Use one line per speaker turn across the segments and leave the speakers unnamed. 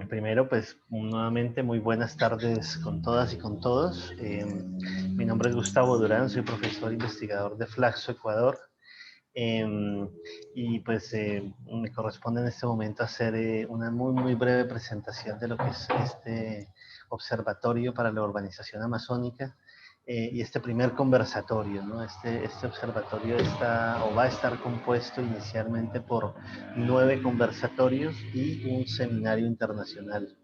Primero, pues nuevamente muy buenas tardes con todas y con todos. Mi nombre es Gustavo Durán, soy profesor investigador de Flaxo, Ecuador. Y pues me corresponde en este momento hacer una muy breve presentación de lo que es este observatorio para la urbanización amazónica y este primer conversatorio, ¿no? Este observatorio está o va a estar compuesto inicialmente por 9 conversatorios y un seminario internacional.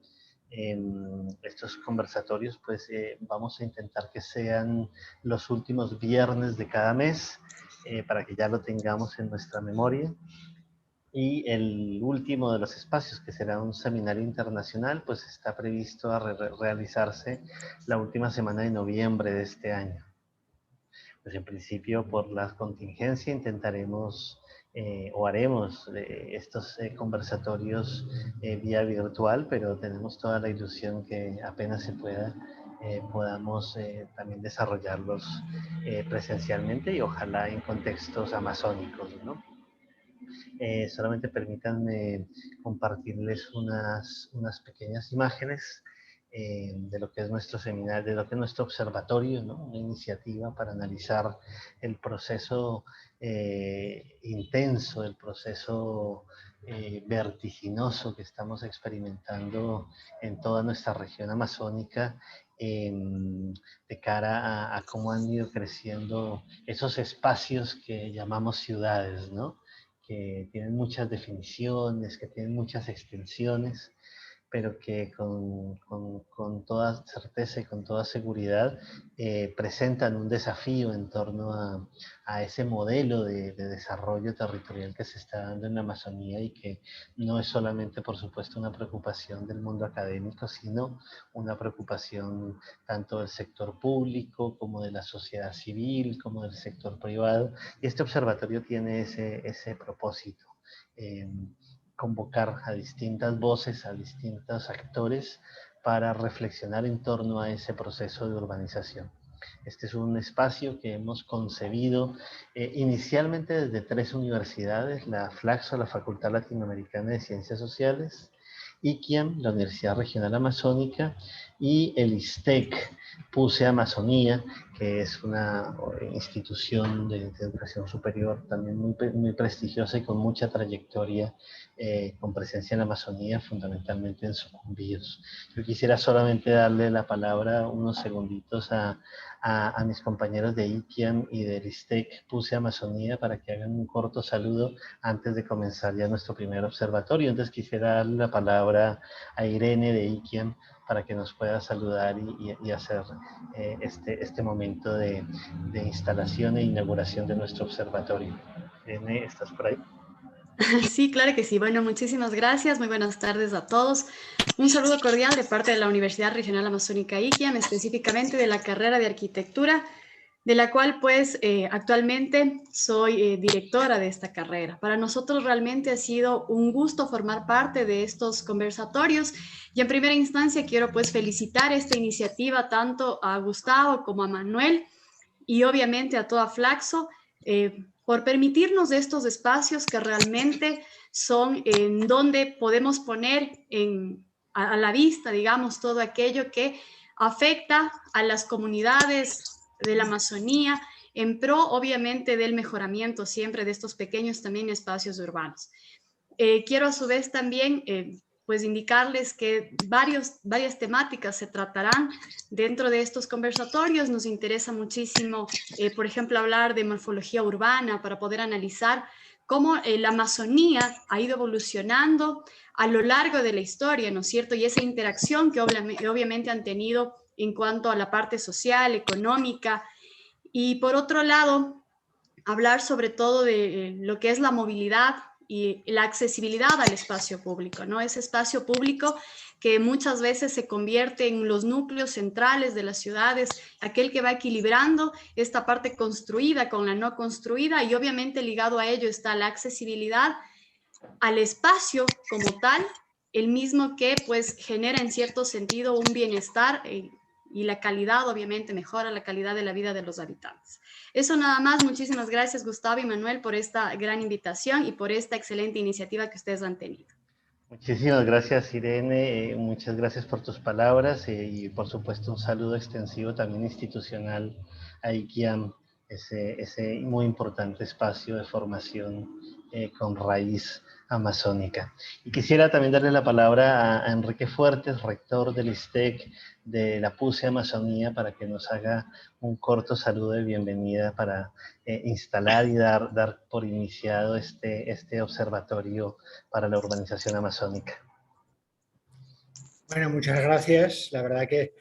Estos conversatorios, pues vamos a intentar que sean los últimos viernes de cada mes para que ya lo tengamos en nuestra memoria. Y el último de los espacios, que será un seminario internacional, pues está previsto a realizarse la última semana de noviembre de este año. Pues en principio, por la contingencia, intentaremos o haremos estos conversatorios vía virtual, pero tenemos toda la ilusión que apenas se pueda, podamos también desarrollarlos presencialmente y ojalá en contextos amazónicos, ¿no? Solamente permítanme compartirles unas pequeñas imágenes de lo que es nuestro seminario, de lo que es nuestro observatorio, ¿no? Una iniciativa para analizar el proceso intenso, el proceso vertiginoso que estamos experimentando en toda nuestra región amazónica de cara a cómo han ido creciendo esos espacios que llamamos ciudades, ¿no? Que tienen muchas definiciones, que tienen muchas extensiones, pero que con toda certeza y con toda seguridad presentan un desafío en torno a ese modelo de desarrollo territorial que se está dando en la Amazonía y que no es solamente, por supuesto, una preocupación del mundo académico, sino una preocupación tanto del sector público como de la sociedad civil, como del sector privado. Y este observatorio tiene ese propósito. Eh, Convocar a distintas voces, a distintos actores para reflexionar en torno a ese proceso de urbanización. Este es un espacio que hemos concebido inicialmente desde 3 universidades, la FLAXO, la Facultad Latinoamericana de Ciencias Sociales, IQIAM, la Universidad Regional Amazónica, y el ISTEC, PUSE Amazonía, que es una institución de educación superior también muy prestigiosa y con mucha trayectoria, con presencia en la Amazonía, fundamentalmente en Sucumbíos. Yo quisiera solamente darle la palabra unos segunditos a mis compañeros de ITIAM y del ISTEC Puse Amazonía para que hagan un corto saludo antes de comenzar ya nuestro primer observatorio. Entonces quisiera darle la palabra a Irene de ITIAM para que nos pueda saludar y hacer este momento de instalación e inauguración de nuestro observatorio. Irene, ¿estás por ahí?
Sí, claro que sí. Bueno, muchísimas gracias. Muy buenas tardes a todos. Un saludo cordial de parte de la Universidad Regional Amazónica IQIAM, específicamente de la carrera de arquitectura, de la cual pues actualmente soy directora de esta carrera. Para nosotros realmente ha sido un gusto formar parte de estos conversatorios y en primera instancia quiero pues felicitar esta iniciativa tanto a Gustavo como a Manuel y obviamente a toda Flaxo por permitirnos estos espacios que realmente son en donde podemos poner a la vista, digamos, todo aquello que afecta a las comunidades de la Amazonía en pro, obviamente, del mejoramiento siempre de estos pequeños también espacios urbanos. Quiero a su vez también pues indicarles que varias temáticas se tratarán dentro de estos conversatorios. Nos interesa muchísimo, por ejemplo, hablar de morfología urbana para poder analizar cómo la Amazonía ha ido evolucionando a lo largo de la historia, ¿no es cierto? Y esa interacción que obviamente han tenido en cuanto a la parte social, económica. Y por otro lado, hablar sobre todo de lo que es la movilidad y la accesibilidad al espacio público, ¿no? Ese espacio público que muchas veces se convierte en los núcleos centrales de las ciudades, aquel que va equilibrando esta parte construida con la no construida y obviamente ligado a ello está la accesibilidad al espacio como tal, el mismo que pues genera en cierto sentido un bienestar y la calidad, obviamente, mejora la calidad de la vida de los habitantes. Eso nada más. Muchísimas gracias, Gustavo y Manuel, por esta gran invitación y por esta excelente iniciativa que ustedes han tenido.
Muchísimas gracias, Irene. Muchas gracias por tus palabras y, por supuesto, un saludo extensivo también institucional a IKIAM, ese muy importante espacio de formación con raíz amazónica. Y quisiera también darle la palabra a Enrique Fuertes, rector del ISTEC de la PUCE Amazonía, para que nos haga un corto saludo de bienvenida para instalar y dar por iniciado este observatorio para la urbanización amazónica.
Bueno, muchas gracias. La verdad que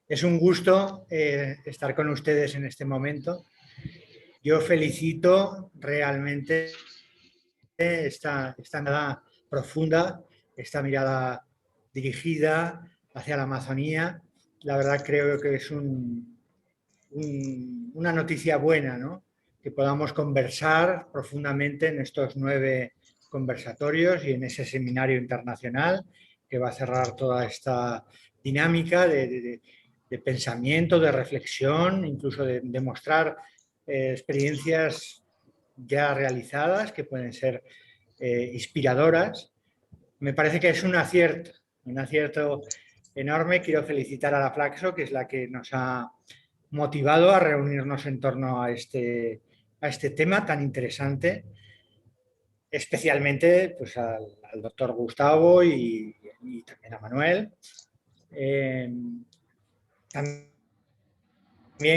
es un gusto estar con ustedes en este momento. Yo felicito realmente esta mirada profunda, esta mirada dirigida hacia la Amazonía. La verdad creo que es una noticia buena, ¿no? Que podamos conversar profundamente en estos 9 conversatorios y en ese seminario internacional que va a cerrar toda esta dinámica de pensamiento, de reflexión, incluso de mostrar experiencias ya realizadas que pueden ser inspiradoras. Me parece que es un acierto enorme. Quiero felicitar a la Flaxo, que es la que nos ha motivado a reunirnos en torno a este tema tan interesante, especialmente pues, al doctor Gustavo y también a Manuel. También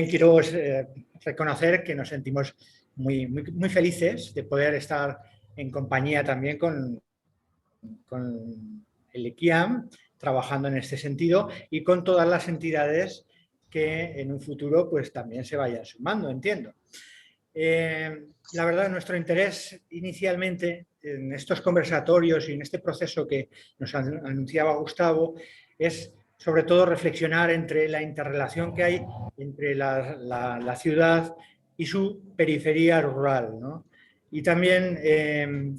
quiero reconocer que nos sentimos muy felices de poder estar en compañía también con el IKIAM, trabajando en este sentido y con todas las entidades que en un futuro pues también se vayan sumando, entiendo. La verdad, nuestro interés inicialmente en estos conversatorios y en este proceso que nos anunciaba Gustavo es sobre todo reflexionar entre la interrelación que hay entre la ciudad y su periferia rural, ¿no? Y también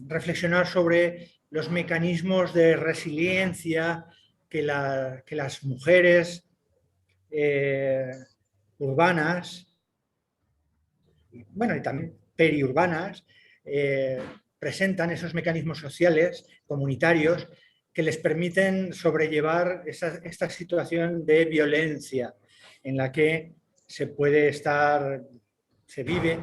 reflexionar sobre los mecanismos de resiliencia que las mujeres urbanas, bueno, y también periurbanas, presentan esos mecanismos sociales, comunitarios, que les permiten sobrellevar esta situación de violencia en la que se vive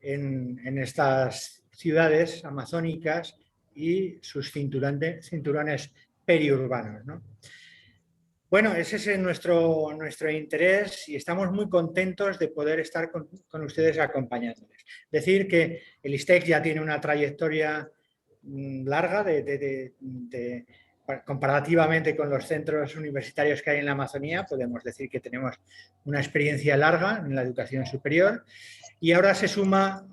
en estas ciudades amazónicas y sus cinturones periurbanos, ¿no? Bueno, ese es nuestro interés y estamos muy contentos de poder estar con ustedes acompañándoles. Decir que el ISTEC ya tiene una trayectoria larga comparativamente con los centros universitarios que hay en la Amazonía. Podemos decir que tenemos una experiencia larga en la educación superior y ahora se suma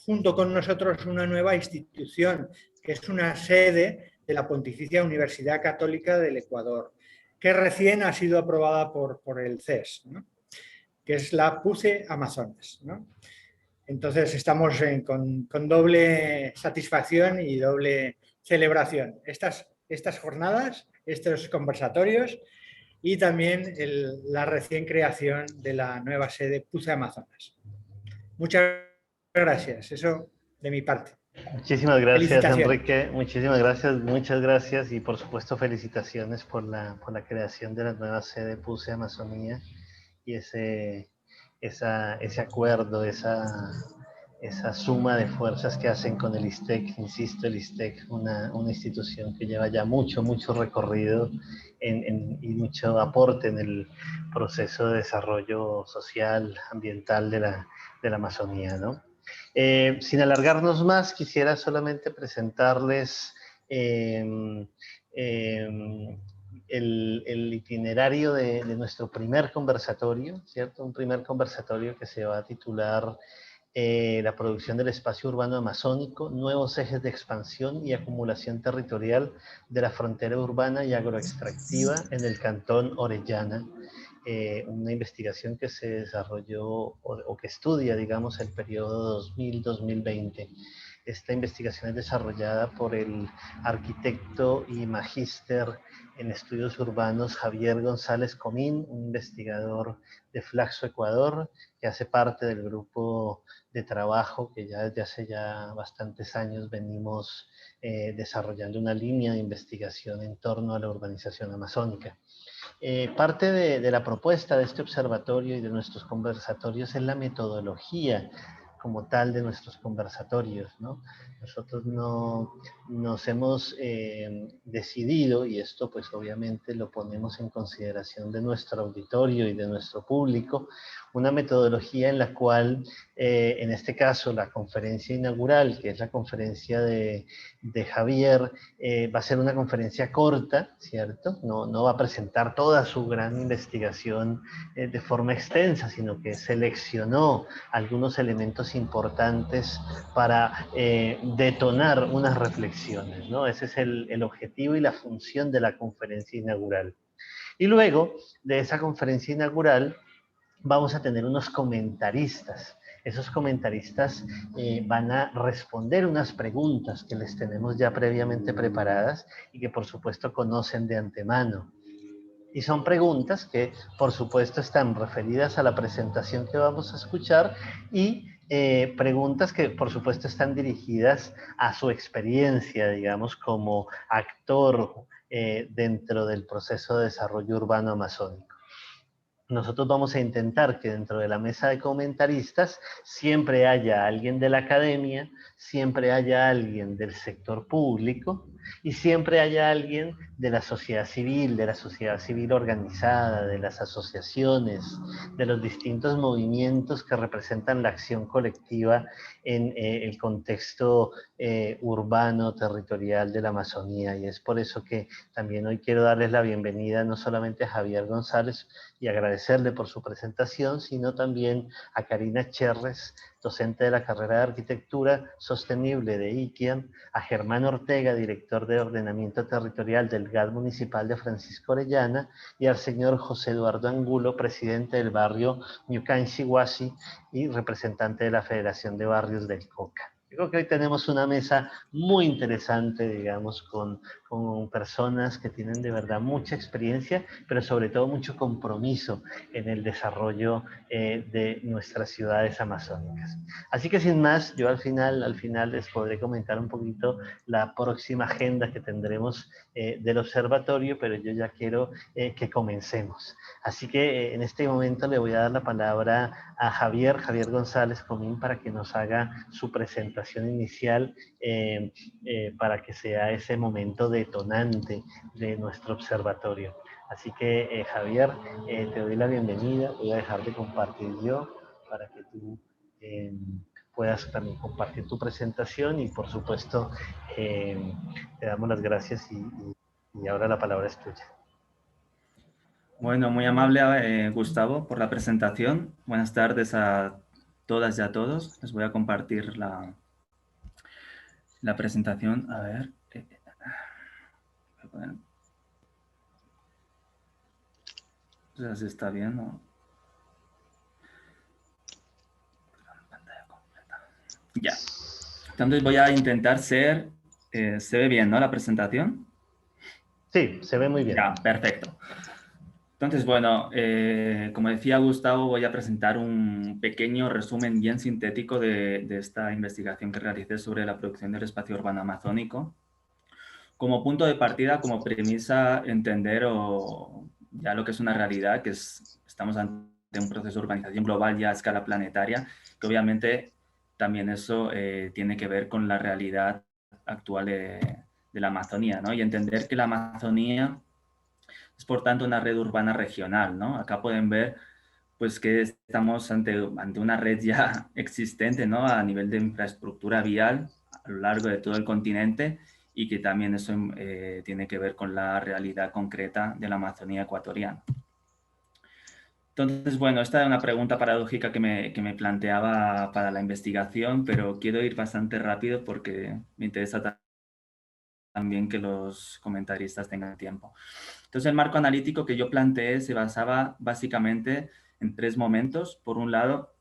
junto con nosotros una nueva institución que es una sede de la Pontificia Universidad Católica del Ecuador, que recién ha sido aprobada por el CES, ¿no? Que es la PUCE Amazonas, ¿no? Entonces estamos con doble satisfacción y doble celebración. Estas jornadas, estos conversatorios y también la recién creación de la nueva sede PUCE Amazonas. Muchas gracias, eso de mi parte.
Muchísimas gracias, Enrique. Muchísimas gracias, muchas gracias y por supuesto felicitaciones por la creación de la nueva sede PUCE Amazonía y ese acuerdo, esa suma de fuerzas que hacen con el ISTEC. Insisto, el ISTEC, una institución que lleva ya mucho recorrido y mucho aporte en el proceso de desarrollo social, ambiental de la Amazonía, ¿no? Sin alargarnos más, quisiera solamente presentarles el itinerario de nuestro primer conversatorio, ¿cierto? Un primer conversatorio que se va a titular la producción del espacio urbano amazónico, nuevos ejes de expansión y acumulación territorial de la frontera urbana y agroextractiva en el cantón Orellana. Una investigación que se desarrolló o que estudia, digamos, el periodo 2000-2020. Esta investigación es desarrollada por el arquitecto y magíster en estudios urbanos Javier González Comín, un investigador de Flaxo, Ecuador, que hace parte del grupo de trabajo que ya desde hace ya bastantes años venimos desarrollando una línea de investigación en torno a la urbanización amazónica. Parte de la propuesta de este observatorio y de nuestros conversatorios es la metodología como tal de nuestros conversatorios, ¿no? Nosotros nos hemos decidido, y esto pues obviamente lo ponemos en consideración de nuestro auditorio y de nuestro público, una metodología en la cual, en este caso, la conferencia inaugural, que es la conferencia de Javier, va a ser una conferencia corta, ¿cierto? No va a presentar toda su gran investigación de forma extensa, sino que seleccionó algunos elementos importantes para detonar unas reflexiones, ¿no? Ese es el objetivo y la función de la conferencia inaugural. Y luego de esa conferencia inaugural vamos a tener unos comentaristas. Esos comentaristas van a responder unas preguntas que les tenemos ya previamente preparadas y que por supuesto conocen de antemano. Y son preguntas que, por supuesto, están referidas a la presentación que vamos a escuchar y preguntas que, por supuesto, están dirigidas a su experiencia, digamos, como actor dentro del proceso de desarrollo urbano amazónico. Nosotros vamos a intentar que dentro de la mesa de comentaristas siempre haya alguien de la academia, siempre haya alguien del sector público y siempre haya alguien de la sociedad civil organizada, de las asociaciones, de los distintos movimientos que representan la acción colectiva en el contexto urbano, territorial de la Amazonía. Y es por eso que también hoy quiero darles la bienvenida no solamente a Javier González y agradecerle por su presentación, sino también a Karina Cherres, docente de la carrera de Arquitectura Sostenible de ITIAM, a Germán Ortega, director de Ordenamiento Territorial del GAD Municipal de Francisco Orellana, y al señor José Eduardo Angulo, presidente del barrio Ñucanchihuasi y representante de la Federación de Barrios del Coca. Creo que hoy tenemos una mesa muy interesante, digamos, con personas que tienen de verdad mucha experiencia, pero sobre todo mucho compromiso en el desarrollo de nuestras ciudades amazónicas. Así que sin más, yo al final les podré comentar un poquito la próxima agenda que tendremos del observatorio, pero yo ya quiero que comencemos. Así que en este momento le voy a dar la palabra a Javier González Comín para que nos haga su presentación inicial para que sea ese momento detonante de nuestro observatorio. Así que Javier, te doy la bienvenida, voy a dejar de compartir yo para que tú puedas también compartir tu presentación y por supuesto te damos las gracias y ahora la palabra es tuya.
Bueno, muy amable Gustavo por la presentación. Buenas tardes a todas y a todos. Les voy a compartir la presentación. A ver. No sé si está bien, ¿no? Ya. Entonces voy a intentar ser... ¿se ve bien, no, la presentación?
Sí, se ve muy bien.
Ya, perfecto. Entonces, bueno, como decía Gustavo, voy a presentar un pequeño resumen bien sintético de esta investigación que realicé sobre la producción del espacio urbano amazónico. Como punto de partida, como premisa, entender ya lo que es una realidad, que estamos ante un proceso de urbanización global ya a escala planetaria, que obviamente también eso tiene que ver con la realidad actual de la Amazonía, ¿no? Y entender que la Amazonía es, por tanto, una red urbana regional, ¿no? Acá pueden ver pues, que estamos ante una red ya existente, ¿no? A nivel de infraestructura vial a lo largo de todo el continente y que también eso tiene que ver con la realidad concreta de la Amazonía ecuatoriana. Entonces, bueno, esta es una pregunta paradójica que me planteaba para la investigación, pero quiero ir bastante rápido porque me interesa también que los comentaristas tengan tiempo. Entonces, el marco analítico que yo planteé se basaba básicamente en tres momentos. Por un lado,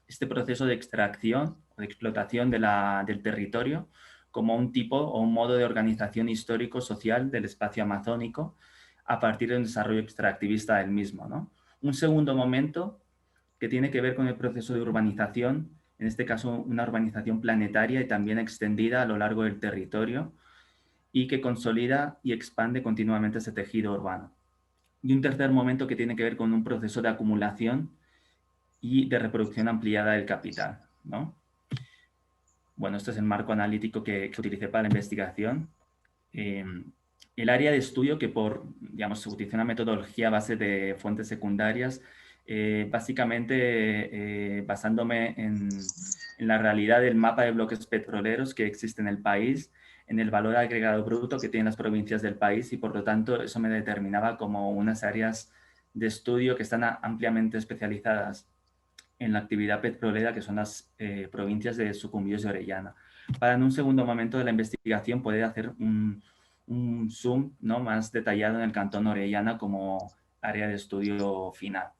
este proceso de extracción o de explotación del territorio como un tipo o un modo de organización histórico-social del espacio amazónico a partir de un desarrollo extractivista del mismo, ¿no? Un segundo momento que tiene que ver con el proceso de urbanización, en este caso una urbanización planetaria y también extendida a lo largo del territorio y que consolida y expande continuamente ese tejido urbano. Y un tercer momento que tiene que ver con un proceso de acumulación y de reproducción ampliada del capital, ¿no? Bueno, este es el marco analítico que utilicé para la investigación. El área de estudio que se utiliza una metodología a base de fuentes secundarias, básicamente basándome en la realidad del mapa de bloques petroleros que existe en el país, en el valor agregado bruto que tienen las provincias del país y por lo tanto eso me determinaba como unas áreas de estudio que están ampliamente especializadas en la actividad petrolera, que son las provincias de Sucumbíos y Orellana. Para en un segundo momento de la investigación poder hacer un zoom, ¿no?, más detallado en el cantón Orellana como área de estudio final.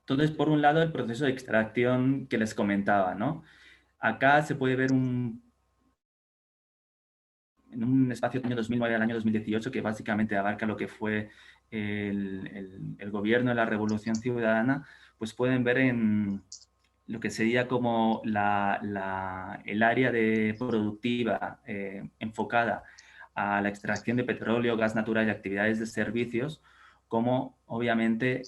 Entonces, por un lado, el proceso de extracción que les comentaba, ¿no? Acá se puede ver en un espacio del año 2009 al año 2018 que básicamente abarca lo que fue el gobierno de la Revolución Ciudadana, pues pueden ver en lo que sería como el área productiva enfocada a la extracción de petróleo, gas natural y actividades de servicios, como obviamente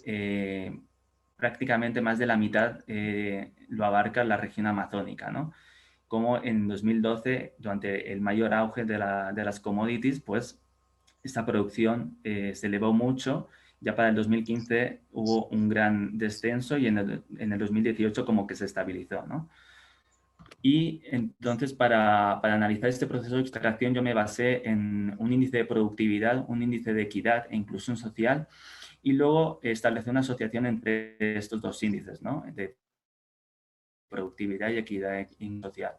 prácticamente más de la mitad lo abarca la región amazónica, ¿no? Como en 2012, durante el mayor auge de las commodities, pues esta producción se elevó mucho. Ya para el 2015 hubo un gran descenso y en el 2018 como que se estabilizó, ¿no? Y entonces para analizar este proceso de extracción yo me basé en un índice de productividad, un índice de equidad e inclusión social y luego establecí una asociación entre estos dos índices, ¿no?, de productividad y equidad social.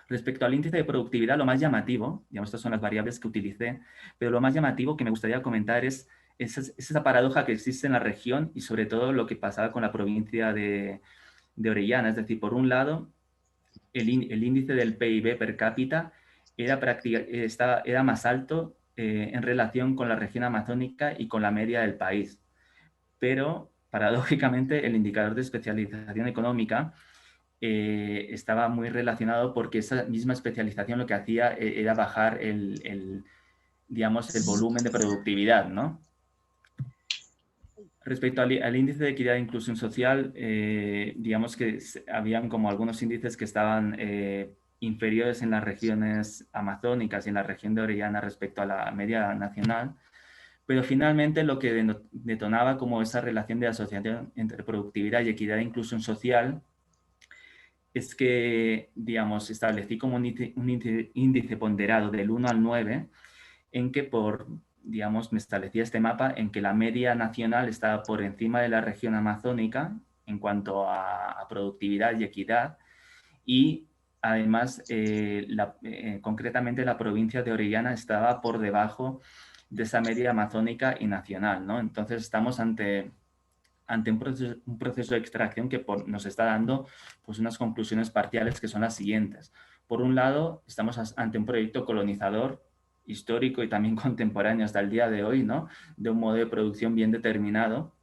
Respecto al índice de productividad, lo más llamativo, digamos, estas son las variables que utilicé, pero lo más llamativo que me gustaría comentar es esa paradoja que existe en la región y sobre todo lo que pasaba con la provincia de Orellana. Es decir, por un lado, el índice del PIB per cápita era más alto en relación con la región amazónica y con la media del país. Pero, paradójicamente, el indicador de especialización económica estaba muy relacionado porque esa misma especialización lo que hacía era bajar digamos, el volumen de productividad, ¿no? Respecto al índice de equidad e inclusión social, digamos que habían como algunos índices que estaban inferiores en las regiones amazónicas y en la región de Orellana respecto a la media nacional, pero finalmente lo que detonaba como esa relación de asociación entre productividad y equidad e inclusión social es que, digamos, establecí como un índice ponderado del 1 al 9, en que digamos, me establecía este mapa en que la media nacional estaba por encima de la región amazónica en cuanto a productividad y equidad, y además, concretamente la provincia de Orellana estaba por debajo de esa media amazónica y nacional, ¿no? Entonces estamos ante un proceso de extracción que nos está dando pues, unas conclusiones parciales que son las siguientes. Por un lado, estamos ante un proyecto colonizador, histórico y también contemporáneo hasta el día de hoy, ¿no?, de un modo de producción bien determinado.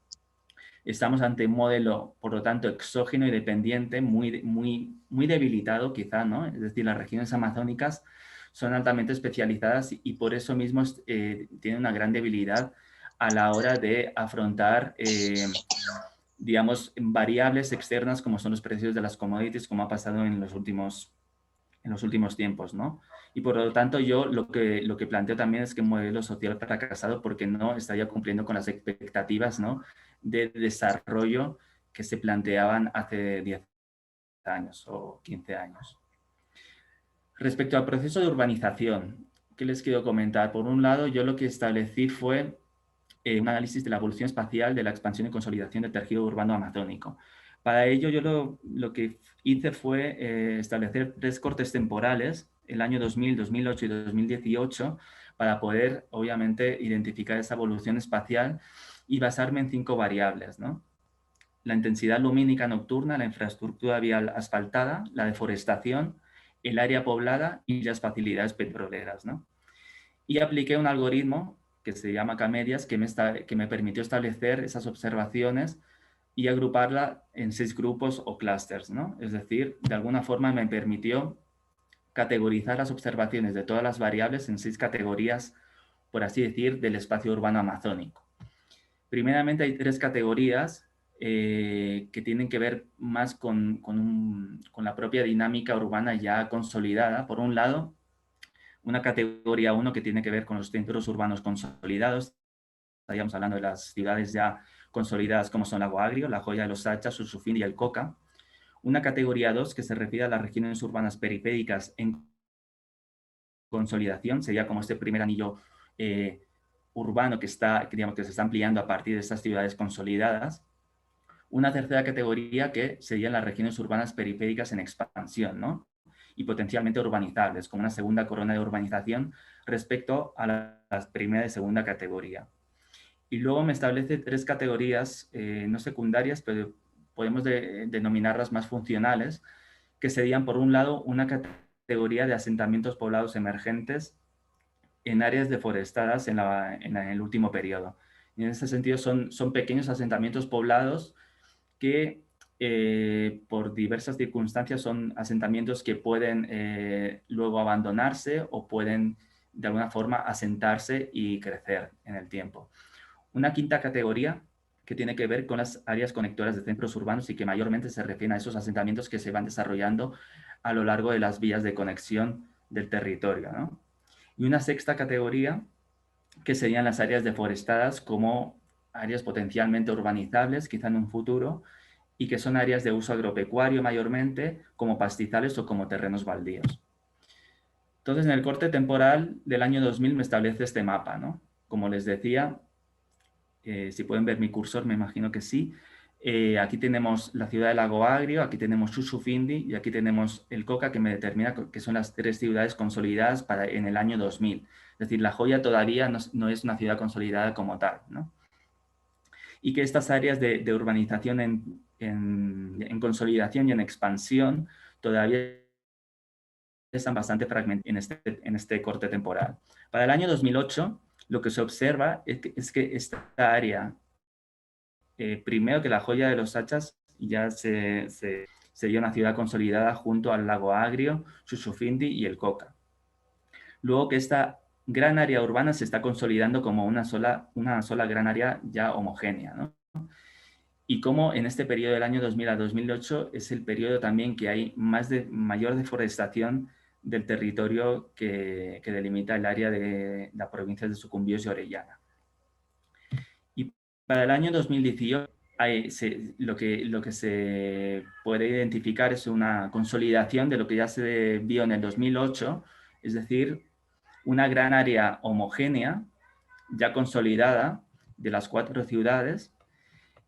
Estamos ante un modelo, por lo tanto, exógeno y dependiente, muy debilitado quizá, ¿no? Es decir, las regiones amazónicas son altamente especializadas y por eso mismo tienen una gran debilidad a la hora de afrontar, digamos, variables externas como son los precios de las commodities, como ha pasado en los últimos tiempos, ¿no? Y por lo tanto yo lo que planteo también es que un modelo social fracasado porque no estaría cumpliendo con las expectativas, ¿no?, de desarrollo que se planteaban hace 10 años o 15 años. Respecto al proceso de urbanización, ¿qué les quiero comentar? Por un lado, yo lo que establecí fue un análisis de la evolución espacial de la expansión y consolidación del tejido urbano amazónico. Para ello, yo lo que hice fue establecer 3 cortes temporales, el año 2000, 2008 y 2018, para poder, obviamente, identificar esa evolución espacial y basarme en 5 variables, ¿no? la intensidad lumínica nocturna, la infraestructura vial asfaltada, la deforestación, el área poblada y las facilidades petroleras, ¿no? Y apliqué un algoritmo que se llama K-Medias que me permitió establecer esas observaciones y agruparla en 6 grupos o clústeres, ¿no? Es decir, de alguna forma me permitió categorizar las observaciones de todas las variables en 6 categorías, por así decir, del espacio urbano amazónico. Primeramente hay 3 categorías que tienen que ver más con la propia dinámica urbana ya consolidada. Por un lado, una categoría 1 que tiene que ver con los centros urbanos consolidados. Estaríamos hablando de las ciudades ya consolidadas como son Lago Agrio, La Joya de los Sachas, Susufindi y el Coca. Una categoría 2 que se refiere a las regiones urbanas periféricas en consolidación, sería como este primer anillo urbano que se está ampliando a partir de estas ciudades consolidadas. Una tercera categoría que serían las regiones urbanas periféricas en expansión, ¿no? Y potencialmente urbanizables, como una segunda corona de urbanización respecto a la primera y segunda categoría. Y luego me establece 3 categorías, no secundarias, pero podemos denominarlas más funcionales, que serían, por un lado, una categoría de asentamientos poblados emergentes en áreas deforestadas en el último periodo. Y en ese sentido son pequeños asentamientos poblados que por diversas circunstancias son asentamientos que pueden luego abandonarse o pueden de alguna forma asentarse y crecer en el tiempo. Una quinta categoría que tiene que ver con las áreas conectoras de centros urbanos y que mayormente se refieren a esos asentamientos que se van desarrollando a lo largo de las vías de conexión del territorio, ¿no? Y una sexta categoría que serían las áreas deforestadas como áreas potencialmente urbanizables, quizá en un futuro, y que son áreas de uso agropecuario mayormente, como pastizales o como terrenos baldíos. Entonces, en el corte temporal del año 2000 me establece este mapa, ¿no? Como les decía, si pueden ver mi cursor, me imagino que sí. Aquí tenemos la ciudad de Lago Agrio, aquí tenemos Susufindi y aquí tenemos el Coca, que me determina que son las 3 ciudades consolidadas en el año 2000. Es decir, La Joya todavía no es una ciudad consolidada como tal, ¿no? Y que estas áreas de urbanización en consolidación y en expansión todavía están bastante fragmentadas en este corte temporal. Para el año 2008, lo que se observa es que esta área, primero que La Joya de los Sachas ya sería una ciudad consolidada junto al Lago Agrio, Susufindi y el Coca. Luego que esta gran área urbana se está consolidando como una sola gran área ya homogénea, ¿no? Y como en este periodo del año 2000 a 2008 es el periodo también que hay mayor deforestación del territorio que delimita el área de la provincia de Sucumbíos y Orellana. Y para el año 2018 lo que se puede identificar es una consolidación de lo que ya se vio en el 2008, es decir, una gran área homogénea, ya consolidada, de las 4 ciudades,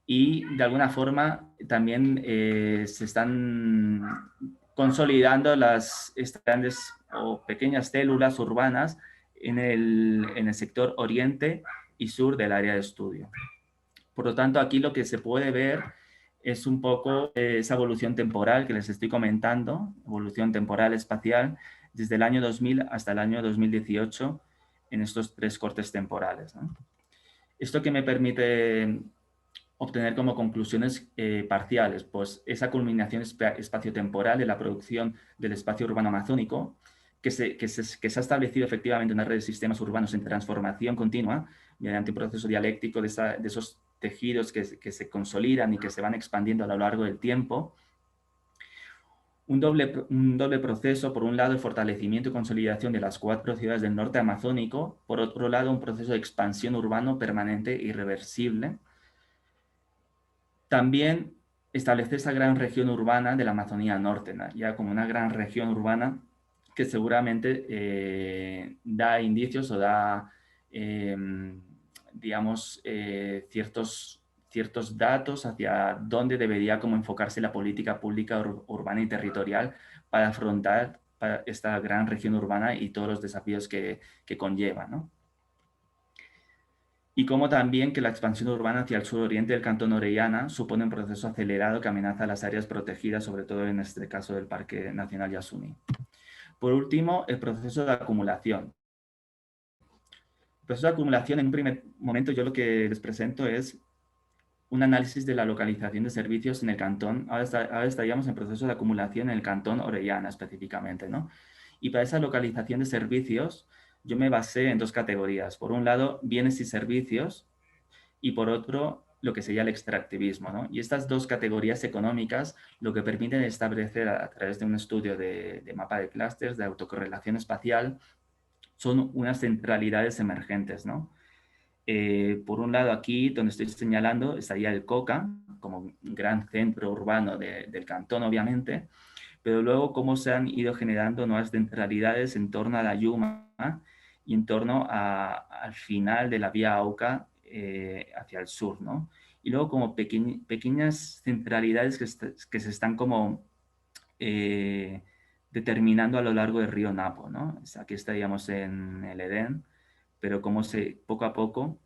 y de alguna forma también se están consolidando estas grandes o pequeñas células urbanas en el sector oriente y sur del área de estudio. Por lo tanto, aquí lo que se puede ver es un poco esa evolución temporal que les estoy comentando, evolución temporal espacial, desde el año 2000 hasta el año 2018 en estos 3 cortes temporales, ¿no? Esto que me permite obtener como conclusiones parciales, pues esa culminación espaciotemporal de la producción del espacio urbano amazónico, que se ha establecido efectivamente una red de sistemas urbanos en transformación continua, mediante un proceso dialéctico de esos tejidos que se consolidan y que se van expandiendo a lo largo del tiempo. Un doble proceso, por un lado, el fortalecimiento y consolidación de las 4 ciudades del norte amazónico, por otro lado, un proceso de expansión urbano permanente e irreversible. También establece esa gran región urbana de la Amazonía Norte, ¿no? Ya como una gran región urbana que seguramente da indicios o da, digamos, ciertos datos hacia dónde debería como enfocarse la política pública urbana y territorial para afrontar esta gran región urbana y todos los desafíos que conlleva, ¿no? y como también que la expansión urbana hacia el suroriente del Cantón Orellana supone un proceso acelerado que amenaza las áreas protegidas, sobre todo en este caso del Parque Nacional Yasuní. Por último, el proceso de acumulación. El proceso de acumulación, en un primer momento, yo lo que les presento es un análisis de la localización de servicios en el cantón. Ahora estaríamos en proceso de acumulación en el Cantón Orellana específicamente, ¿no? Y para esa localización de servicios, yo me basé en dos categorías. Por un lado, bienes y servicios, y por otro, lo que sería el extractivismo, ¿no? Y estas dos categorías económicas lo que permiten establecer a través de un estudio de mapa de clústeres, de autocorrelación espacial, son unas centralidades emergentes, ¿no? Por un lado, aquí donde estoy señalando estaría el Coca, como un gran centro urbano del cantón, obviamente, pero luego cómo se han ido generando nuevas centralidades en torno a la Yuma y en torno al final de la vía Auca hacia el sur, ¿no? Y luego como pequeñas centralidades que se están como determinando a lo largo del río Napo, ¿no? Aquí estaríamos en el Edén, pero como poco a poco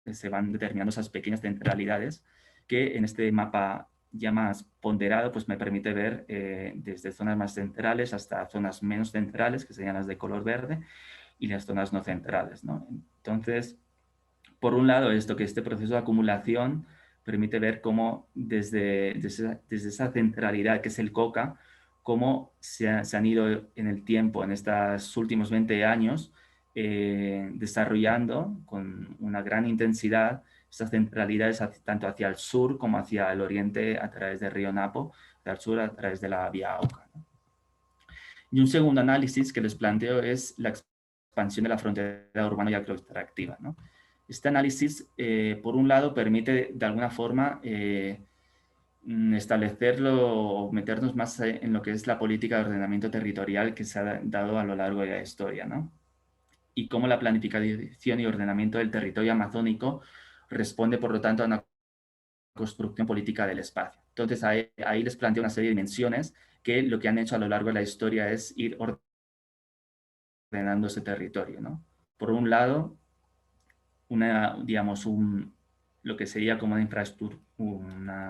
se van determinando esas pequeñas centralidades que en este mapa ya más ponderado pues me permite ver desde zonas más centrales hasta zonas menos centrales, que serían las de color verde, y las zonas no centrales, ¿no? Entonces, por un lado, este proceso de acumulación permite ver cómo desde esa centralidad que es el COCA, cómo se han ido en el tiempo, en estos últimos 20 años, desarrollando con una gran intensidad estas centralidades tanto hacia el sur como hacia el oriente a través del río Napo, hacia el sur a través de la vía Auca, ¿no? Y un segundo análisis que les planteo es la expansión de la frontera urbana y agroextractiva, ¿no? Este análisis, por un lado, permite de alguna forma establecerlo o meternos más en lo que es la política de ordenamiento territorial que se ha dado a lo largo de la historia, ¿no? Y cómo la planificación y ordenamiento del territorio amazónico responde, por lo tanto, a una construcción política del espacio. Entonces, ahí les planteo una serie de dimensiones que lo que han hecho a lo largo de la historia es ir ordenando ese territorio, ¿no? Por un lado, lo que sería como una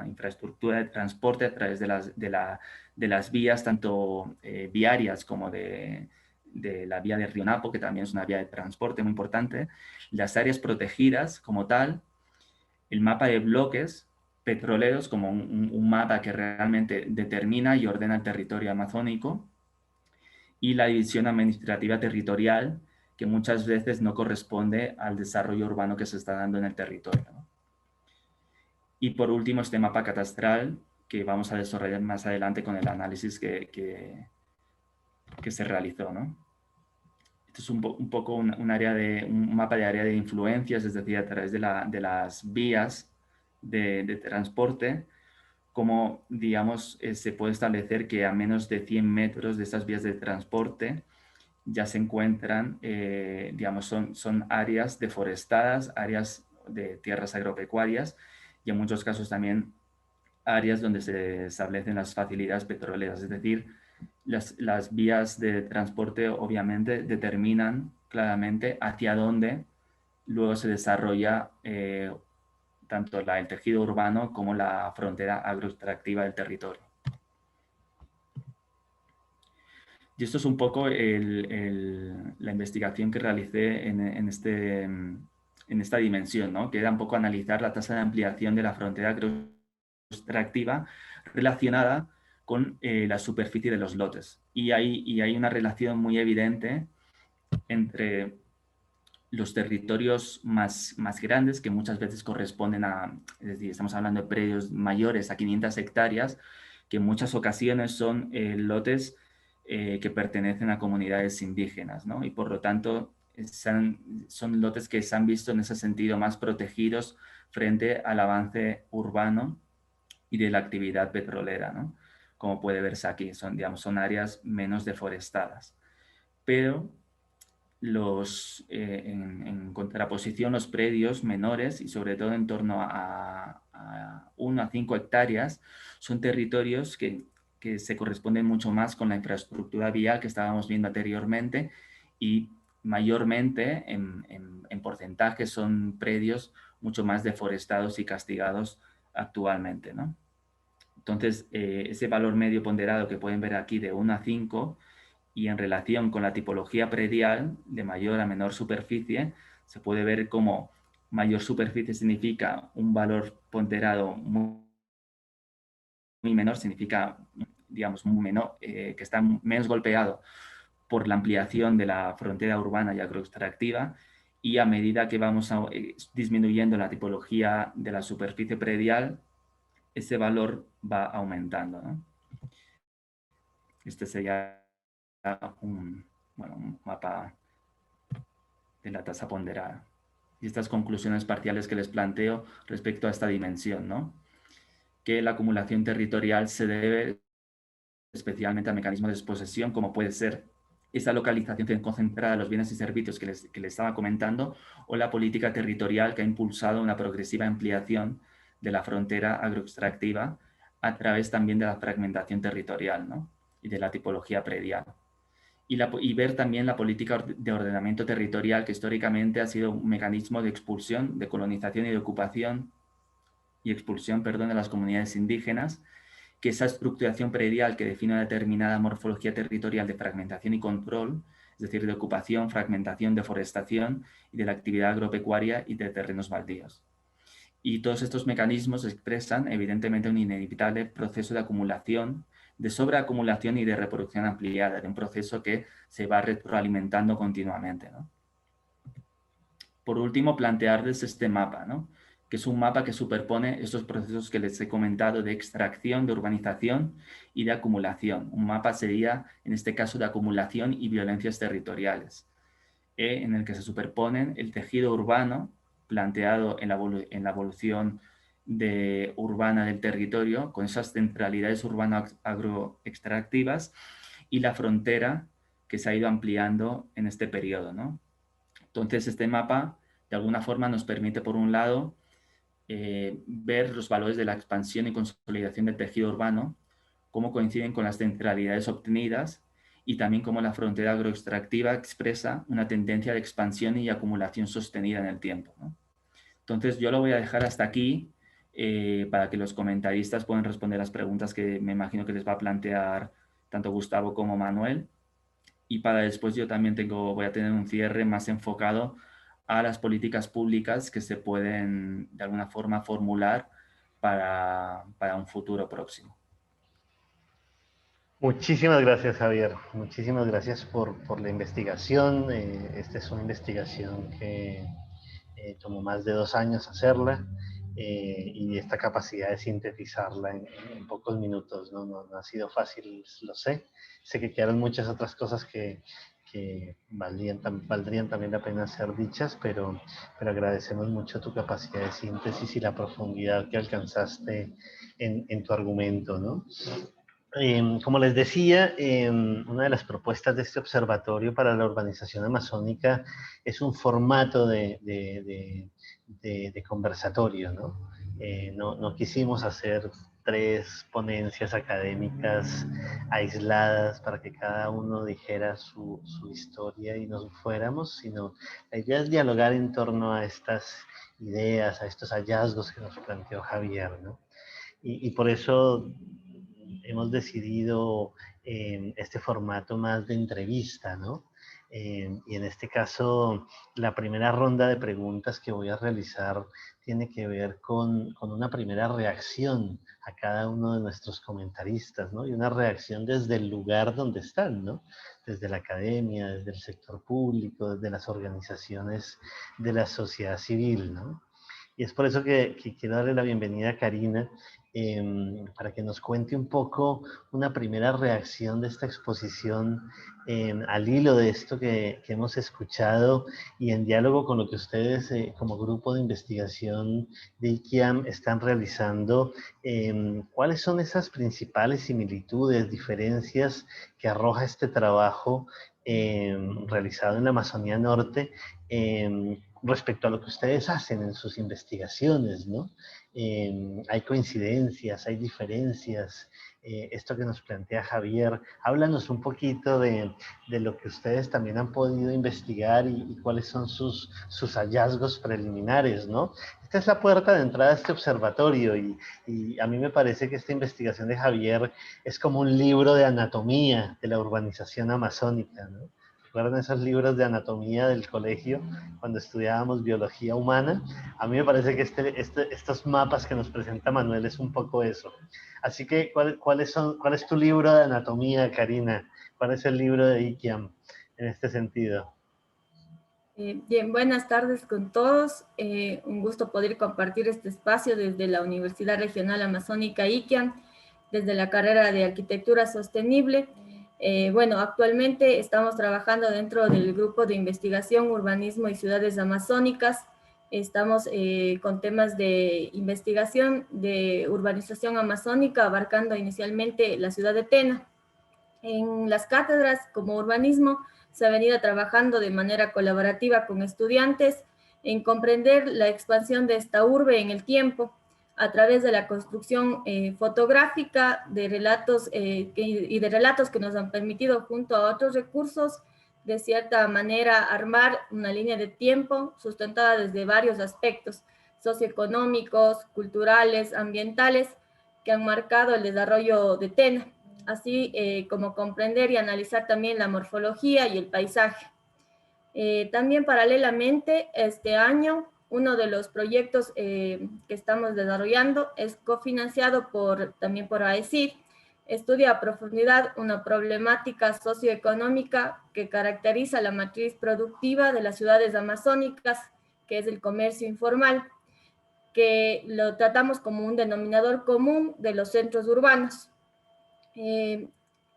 infraestructura de transporte a través de las vías, tanto viarias como de la vía de Río Napo, que también es una vía de transporte muy importante, las áreas protegidas como tal, el mapa de bloques petroleros como un mapa que realmente determina y ordena el territorio amazónico, y la división administrativa territorial, que muchas veces no corresponde al desarrollo urbano que se está dando en el territorio, ¿no? Y por último, este mapa catastral, que vamos a desarrollar más adelante con el análisis que se realizó, ¿no? Esto es un poco un mapa de área de influencias, es decir, a través de las vías de transporte, como, digamos, se puede establecer que a menos de 100 metros de estas vías de transporte ya se encuentran, digamos, son áreas deforestadas, áreas de tierras agropecuarias y en muchos casos también áreas donde se establecen las facilidades petroleras. Es decir, las vías de transporte obviamente determinan claramente hacia dónde luego se desarrolla tanto el tejido urbano como la frontera agroextractiva del territorio. Y esto es un poco la investigación que realicé en esta dimensión, ¿no? Que era un poco analizar la tasa de ampliación de la frontera agroextractiva relacionada con la superficie de los lotes. Y hay una relación muy evidente entre los territorios más grandes, que muchas veces corresponden es decir, estamos hablando de predios mayores a 500 hectáreas, que en muchas ocasiones son lotes que pertenecen a comunidades indígenas, ¿no? Y por lo tanto son lotes que se han visto en ese sentido más protegidos frente al avance urbano y de la actividad petrolera, ¿no? Como puede verse aquí, son áreas menos deforestadas. Pero en contraposición, los predios menores y sobre todo en torno a 1 a 5 hectáreas son territorios que se corresponden mucho más con la infraestructura vial que estábamos viendo anteriormente y mayormente en porcentaje son predios mucho más deforestados y castigados actualmente, ¿no? Entonces, ese valor medio ponderado que pueden ver aquí de 1 a 5 y en relación con la tipología predial de mayor a menor superficie, se puede ver como mayor superficie significa un valor ponderado muy menor, significa, digamos, menor, que está menos golpeado por la ampliación de la frontera urbana y agroextractiva, y a medida que vamos disminuyendo la tipología de la superficie predial, ese valor va aumentando, ¿no? Este sería un mapa de la tasa ponderada. Y estas conclusiones parciales que les planteo respecto a esta dimensión, ¿no? Que la acumulación territorial se debe especialmente a mecanismos de desposesión, como puede ser esa localización concentrada de los bienes y servicios que les estaba comentando, o la política territorial que ha impulsado una progresiva ampliación de la frontera agroextractiva a través también de la fragmentación territorial, ¿no? Y de la tipología predial. Y ver también la política de ordenamiento territorial, que históricamente ha sido un mecanismo de expulsión, de colonización y de ocupación y expulsión, perdón, de las comunidades indígenas, que esa estructuración predial que define una determinada morfología territorial de fragmentación y control, es decir, de ocupación, fragmentación, deforestación y de la actividad agropecuaria y de terrenos baldíos. Y todos estos mecanismos expresan, evidentemente, un inevitable proceso de acumulación, de sobreacumulación y de reproducción ampliada, de un proceso que se va retroalimentando continuamente, ¿no? Por último, plantearles este mapa, ¿no? Que es un mapa que superpone estos procesos que les he comentado de extracción, de urbanización y de acumulación. Un mapa sería, en este caso, de acumulación y violencias territoriales, en el que se superponen el tejido urbano planteado en la evolución urbana del territorio, con esas centralidades urbanas agroextractivas, y la frontera que se ha ido ampliando en este periodo, ¿no? Entonces, este mapa, de alguna forma, nos permite, por un lado, ver los valores de la expansión y consolidación del tejido urbano, cómo coinciden con las centralidades obtenidas, y también cómo la frontera agroextractiva expresa una tendencia de expansión y acumulación sostenida en el tiempo, ¿no? Entonces, yo lo voy a dejar hasta aquí para que los comentaristas puedan responder las preguntas que me imagino que les va a plantear tanto Gustavo como Manuel. Y para después yo también voy a tener un cierre más enfocado a las políticas públicas que se pueden de alguna forma formular para un futuro próximo.
Muchísimas gracias, Javier. Muchísimas gracias por la investigación. Esta es una investigación que tomó más de 2 años hacerla, y esta capacidad de sintetizarla en pocos minutos no ha sido fácil, lo sé. Sé que quedaron muchas otras cosas que valdrían también la pena ser dichas, pero agradecemos mucho tu capacidad de síntesis y la profundidad que alcanzaste en tu argumento, ¿no? Como les decía, una de las propuestas de este observatorio para la urbanización amazónica es un formato de conversatorio, ¿no? No quisimos hacer 3 ponencias académicas aisladas para que cada uno dijera su historia y nos fuéramos, sino la idea es dialogar en torno a estas ideas, a estos hallazgos que nos planteó Javier, ¿no? Y por eso hemos decidido este formato más de entrevista, ¿no? Y en este caso, la primera ronda de preguntas que voy a realizar tiene que ver con una primera reacción a cada uno de nuestros comentaristas, ¿no? Y una reacción desde el lugar donde están, ¿no? Desde la academia, desde el sector público, desde las organizaciones de la sociedad civil, ¿no? Y es por eso que quiero darle la bienvenida a Karina, para que nos cuente un poco una primera reacción de esta exposición, al hilo de esto que hemos escuchado y en diálogo con lo que ustedes como grupo de investigación de ICIAM están realizando. ¿Cuáles son esas principales similitudes, diferencias que arroja este trabajo realizado en la Amazonía Norte respecto a lo que ustedes hacen en sus investigaciones, ¿no? Hay coincidencias, hay diferencias. Esto que nos plantea Javier, háblanos un poquito de lo que ustedes también han podido investigar y cuáles son sus hallazgos preliminares, ¿no? Esta es la puerta de entrada a este observatorio y a mí me parece que esta investigación de Javier es como un libro de anatomía de la urbanización amazónica, ¿no? ¿Recuerdan esos libros de anatomía del colegio cuando estudiábamos biología humana? A mí me parece que estos mapas que nos presenta Manuel es un poco eso. Así que, ¿cuál es tu libro de anatomía, Karina? ¿Cuál es el libro de ICIAM en este sentido?
Bien, buenas tardes con todos. Un gusto poder compartir este espacio desde la Universidad Regional Amazónica ICIAM, desde la carrera de Arquitectura Sostenible. Bueno, actualmente estamos trabajando dentro del grupo de investigación Urbanismo y Ciudades Amazónicas. Estamos con temas de investigación de urbanización amazónica, abarcando inicialmente la ciudad de Tena. En las cátedras como urbanismo se ha venido trabajando de manera colaborativa con estudiantes en comprender la expansión de esta urbe en el tiempo a través de la construcción fotográfica de relatos y de relatos que nos han permitido, junto a otros recursos, de cierta manera armar una línea de tiempo sustentada desde varios aspectos socioeconómicos, culturales, ambientales, que han marcado el desarrollo de Tena, así como comprender y analizar también la morfología y el paisaje. También paralelamente, este año, uno de los proyectos que estamos desarrollando es cofinanciado también por AECID. Estudia a profundidad una problemática socioeconómica que caracteriza la matriz productiva de las ciudades amazónicas, que es el comercio informal, que lo tratamos como un denominador común de los centros urbanos.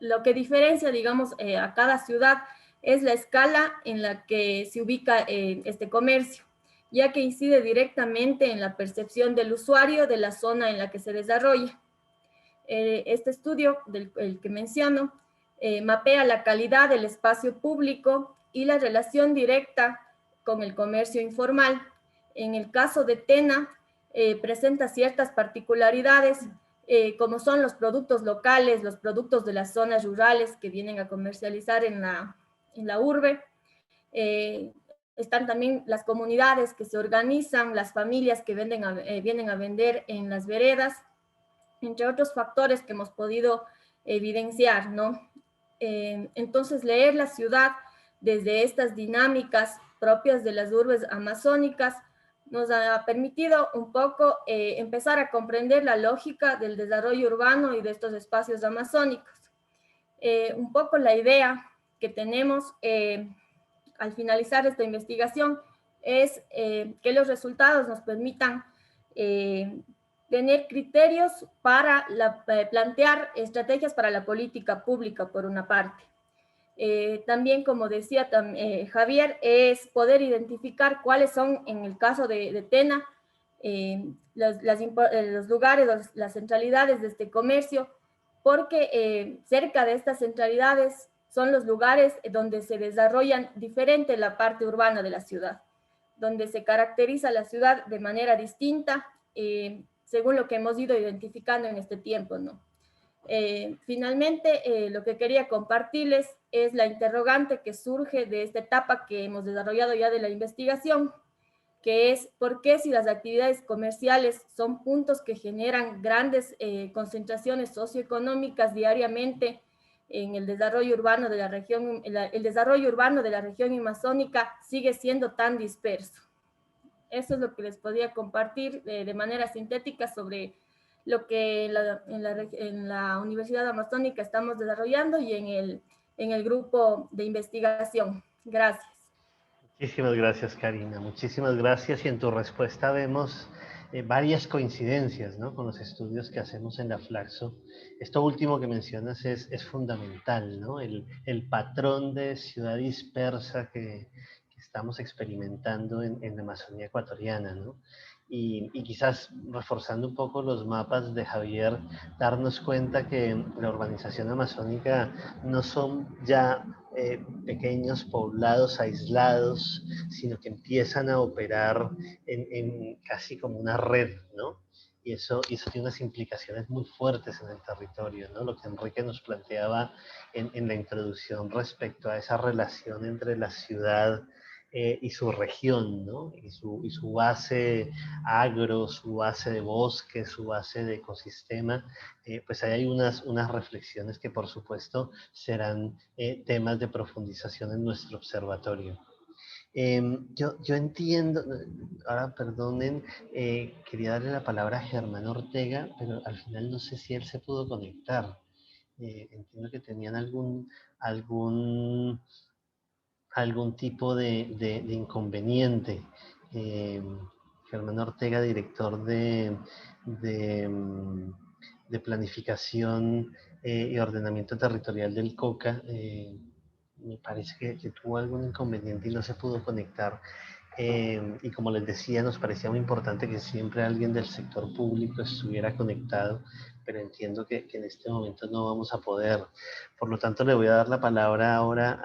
Lo que diferencia, digamos, a cada ciudad es la escala en la que se ubica este comercio, ya que incide directamente en la percepción del usuario de la zona en la que se desarrolla. Este estudio, el que menciono, mapea la calidad del espacio público y la relación directa con el comercio informal. En el caso de Tena, presenta ciertas particularidades, como son los productos locales, los productos de las zonas rurales que vienen a comercializar en la urbe. Están también las comunidades que se organizan, las familias que vienen a vender en las veredas, entre otros factores que hemos podido evidenciar, ¿no? Entonces, leer la ciudad desde estas dinámicas propias de las urbes amazónicas nos ha permitido un poco empezar a comprender la lógica del desarrollo urbano y de estos espacios amazónicos. Un poco la idea que tenemos al finalizar esta investigación es que los resultados nos permitan tener criterios para plantear estrategias para la política pública, por una parte. También, como decía Javier, es poder identificar cuáles son, en el caso de Tena, los lugares, las centralidades de este comercio, porque cerca de estas centralidades son los lugares donde se desarrollan diferente la parte urbana de la ciudad, donde se caracteriza la ciudad de manera distinta, según lo que hemos ido identificando en este tiempo, ¿no? Finalmente, lo que quería compartirles es la interrogante que surge de esta etapa que hemos desarrollado ya de la investigación, que es ¿por qué, si las actividades comerciales son puntos que generan grandes concentraciones socioeconómicas diariamente en el desarrollo urbano de la región, el desarrollo urbano de la región amazónica sigue siendo tan disperso? Eso es lo que les podía compartir de manera sintética sobre lo que en la Universidad Amazónica estamos desarrollando y en el grupo de investigación. Gracias.
Muchísimas gracias, Karina. Muchísimas gracias. Y en tu respuesta vemos varias coincidencias, ¿no?, con los estudios que hacemos en la Flaxo. Esto último que mencionas es fundamental, ¿no? El patrón de ciudad dispersa que estamos experimentando en la Amazonía ecuatoriana, ¿no? Y quizás reforzando un poco los mapas de Javier, darnos cuenta que la urbanización amazónica no son ya pequeños poblados aislados, sino que empiezan a operar en casi como una red, ¿no? Y eso tiene unas implicaciones muy fuertes en el territorio, ¿no? Lo que Enrique nos planteaba en la introducción respecto a esa relación entre la ciudad y su región, ¿no? Y su base agro, su base de bosque, su base de ecosistema, pues ahí hay unas reflexiones que por supuesto serán temas de profundización en nuestro observatorio. Yo entiendo, ahora perdonen, quería darle la palabra a Germán Ortega, pero al final no sé si él se pudo conectar. Entiendo que tenían algún tipo de inconveniente. Germán Ortega, director de, de planificación y ordenamiento territorial del COCA, me parece que tuvo algún inconveniente y no se pudo conectar. Y como les decía, nos parecía muy importante que siempre alguien del sector público estuviera conectado, pero entiendo que en este momento no vamos a poder. Por lo tanto, le voy a dar la palabra ahora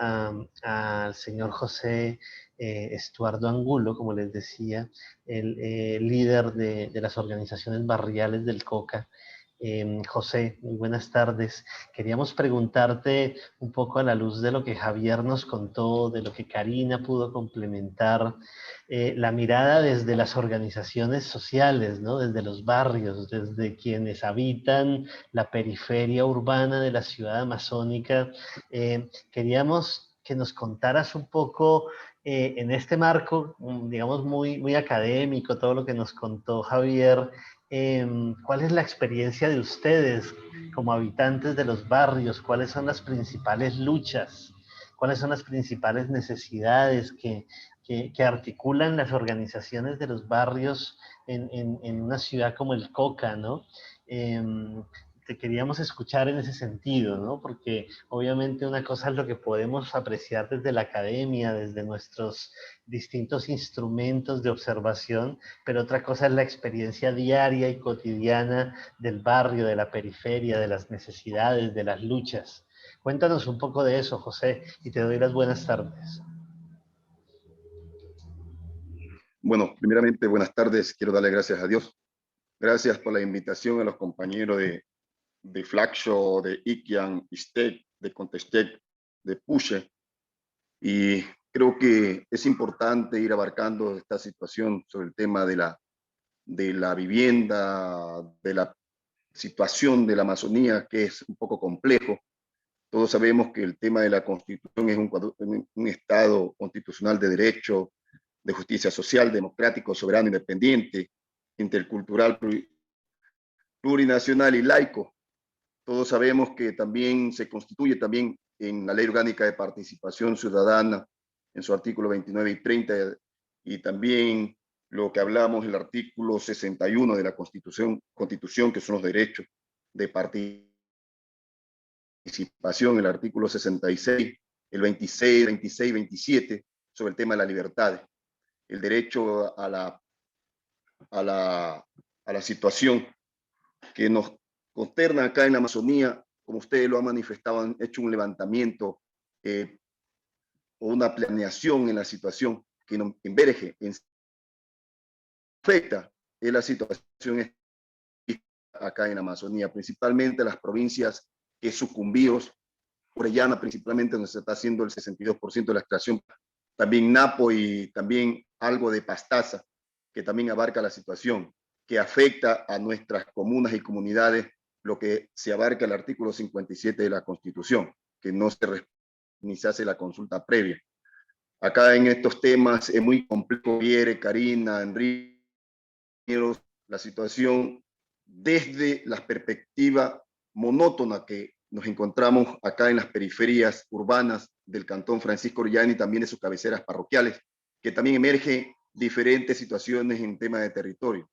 al señor José Estuardo Angulo, como les decía, el líder de las organizaciones barriales del COCA. José, muy buenas tardes. Queríamos preguntarte un poco a la luz de lo que Javier nos contó, de lo que Karina pudo complementar, la mirada desde las organizaciones sociales, ¿no? Desde los barrios, desde quienes habitan la periferia urbana de la ciudad amazónica. Queríamos que nos contaras un poco en este marco, digamos, muy académico, todo lo que nos contó Javier. ¿Cuál es la experiencia de ustedes como habitantes de los barrios? ¿Cuáles son las principales luchas? ¿Cuáles son las principales necesidades que articulan las organizaciones de los barrios en una ciudad como el COCA, ¿no? Te queríamos escuchar en ese sentido, ¿no? Porque obviamente una cosa es lo que podemos apreciar desde la academia, desde nuestros distintos instrumentos de observación, pero otra cosa es la experiencia diaria y cotidiana del barrio, de la periferia, de las necesidades, de las luchas. Cuéntanos un poco de eso, José, y te doy las buenas tardes.
Bueno, primeramente, buenas tardes. Quiero darle gracias a Dios. Gracias por la invitación a los compañeros de Flaxo, de Iquian, Istec, de Contestec, de Puche. Y creo que es importante ir abarcando esta situación sobre el tema de la vivienda, de la situación de la Amazonía, que es un poco complejo. Todos sabemos que el tema de la Constitución es un Estado constitucional de derecho, de justicia social, democrático, soberano, independiente, intercultural, plurinacional y laico. Todos sabemos que también se constituye también en la Ley Orgánica de Participación Ciudadana, en su artículo 29 y 30, y también lo que hablamos, el artículo 61 de la Constitución, que son los derechos de participación, el artículo 66, el 26, 26, 27, sobre el tema de la libertad, el derecho a la situación que nos consterna acá en la Amazonía. Como ustedes lo han manifestado, han hecho un levantamiento o una planeación en la situación que nos enverge, afecta en la situación acá en la Amazonía, principalmente las provincias que sucumbidos, Orellana principalmente, donde se está haciendo el 62% de la extracción, también Napo y también algo de Pastaza, que también abarca la situación, que afecta a nuestras comunas y comunidades, lo que se abarca el artículo 57 de la Constitución, que no ni se hace la consulta previa. Acá en estos temas es muy complejo, Karina, Enrique, la situación desde la perspectiva monótona que nos encontramos acá en las periferias urbanas del Cantón Francisco Orellana y también de sus cabeceras parroquiales, que también emergen diferentes situaciones en tema de territorio.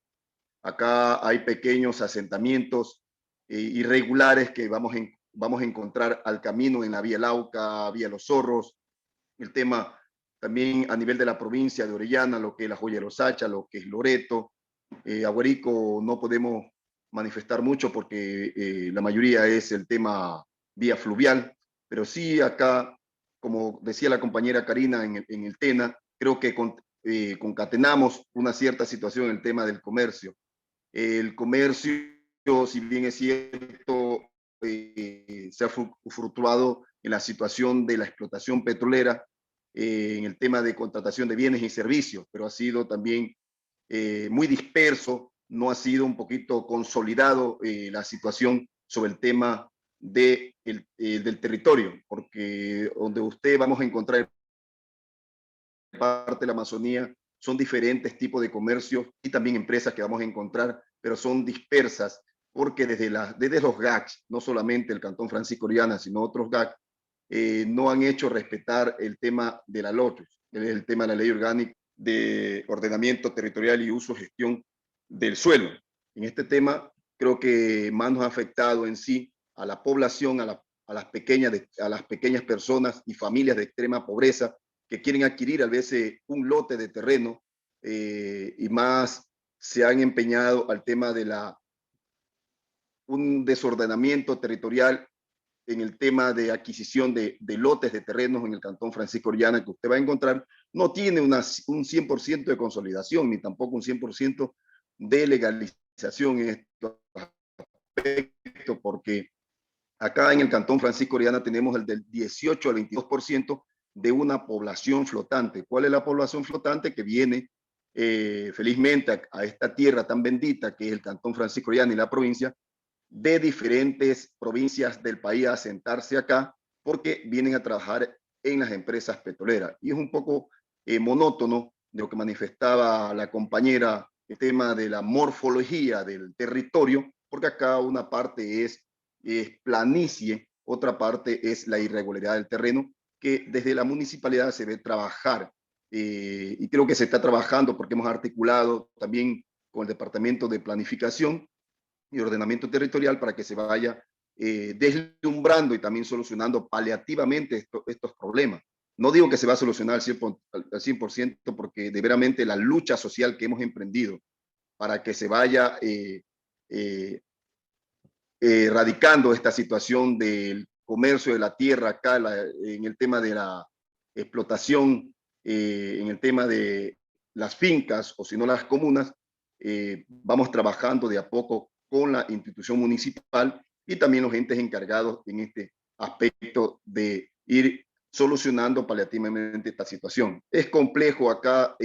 Acá hay pequeños asentamientos irregulares que vamos a encontrar al camino en la vía Lauca, vía Los Zorros, el tema también a nivel de la provincia de Orellana, lo que es la Joya de los Hacha, lo que es Loreto. Aguarico no podemos manifestar mucho porque la mayoría es el tema vía fluvial, pero sí acá, como decía la compañera Karina en el TENA, creo que concatenamos una cierta situación en el tema del comercio. El comercio, si bien es cierto, se ha fructuado en la situación de la explotación petrolera, en el tema de contratación de bienes y servicios, pero ha sido también muy disperso, no ha sido un poquito consolidado la situación sobre el tema del territorio, porque donde usted vamos a encontrar parte de la Amazonía son diferentes tipos de comercios y también empresas que vamos a encontrar, pero son dispersas porque desde los GACs, no solamente el Cantón Francisco Orellana, sino otros GAC, no han hecho respetar el tema de la LOTUS, el tema de la Ley Orgánica de Ordenamiento Territorial y Uso y Gestión del Suelo. En este tema creo que más nos ha afectado en sí a la población, a las pequeñas personas y familias de extrema pobreza que quieren adquirir a veces un lote de terreno y más se han empeñado al tema de un desordenamiento territorial en el tema de adquisición de lotes de terrenos en el Cantón Francisco Orellana que usted va a encontrar, no tiene un 100% de consolidación, ni tampoco un 100% de legalización en estos aspectos, porque acá en el Cantón Francisco Orellana tenemos el del 18 al 22% de una población flotante. ¿Cuál es la población flotante? Que viene felizmente a esta tierra tan bendita que es el Cantón Francisco Orellana y la provincia, de diferentes provincias del país a asentarse acá porque vienen a trabajar en las empresas petroleras. Y es un poco monótono de lo que manifestaba la compañera, el tema de la morfología del territorio, porque acá una parte es planicie, otra parte es la irregularidad del terreno, que desde la municipalidad se debe trabajar. Y creo que se está trabajando porque hemos articulado también con el Departamento de Planificación y Ordenamiento Territorial para que se vaya deslumbrando y también solucionando paliativamente estos problemas. No digo que se va a solucionar al 100% porque de veramente la lucha social que hemos emprendido para que se vaya erradicando esta situación del comercio de la tierra acá en el tema de la explotación, en el tema de las fincas o si no las comunas, vamos trabajando de a poco con la institución municipal y también los entes encargados en este aspecto de ir solucionando paliativamente esta situación. Es complejo acá,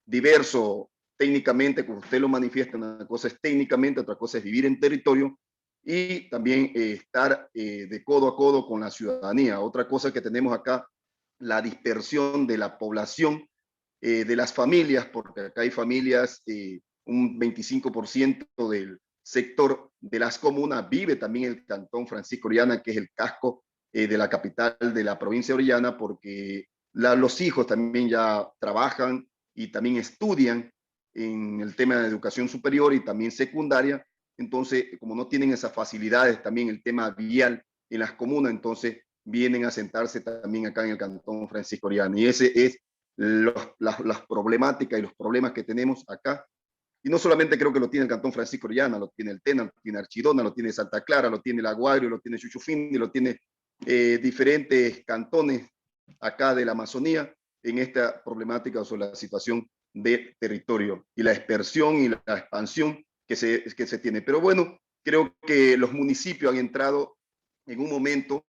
diverso técnicamente, como usted lo manifiesta, una cosa es técnicamente, otra cosa es vivir en territorio y también estar de codo a codo con la ciudadanía. Otra cosa que tenemos acá, la dispersión de la población, de las familias, porque acá hay familias, un 25% del sector de las comunas vive también en el Cantón Francisco Orellana, que es el casco de la capital de la provincia de Orellana, porque los hijos también ya trabajan y también estudian en el tema de educación superior y también secundaria. Entonces, como no tienen esas facilidades, también el tema vial en las comunas, entonces vienen a sentarse también acá en el Cantón Francisco Orellana. Y ese es las problemáticas y los problemas que tenemos acá. Y no solamente creo que lo tiene el Cantón Francisco Orellana, lo tiene el Tena, lo tiene Archidona, lo tiene Santa Clara, lo tiene el Aguario, lo tiene Chuchufindi, lo tiene diferentes cantones acá de la Amazonía en esta problemática sobre la situación de territorio y la dispersión y la expansión que se tiene. Pero bueno, creo que los municipios han entrado en un momento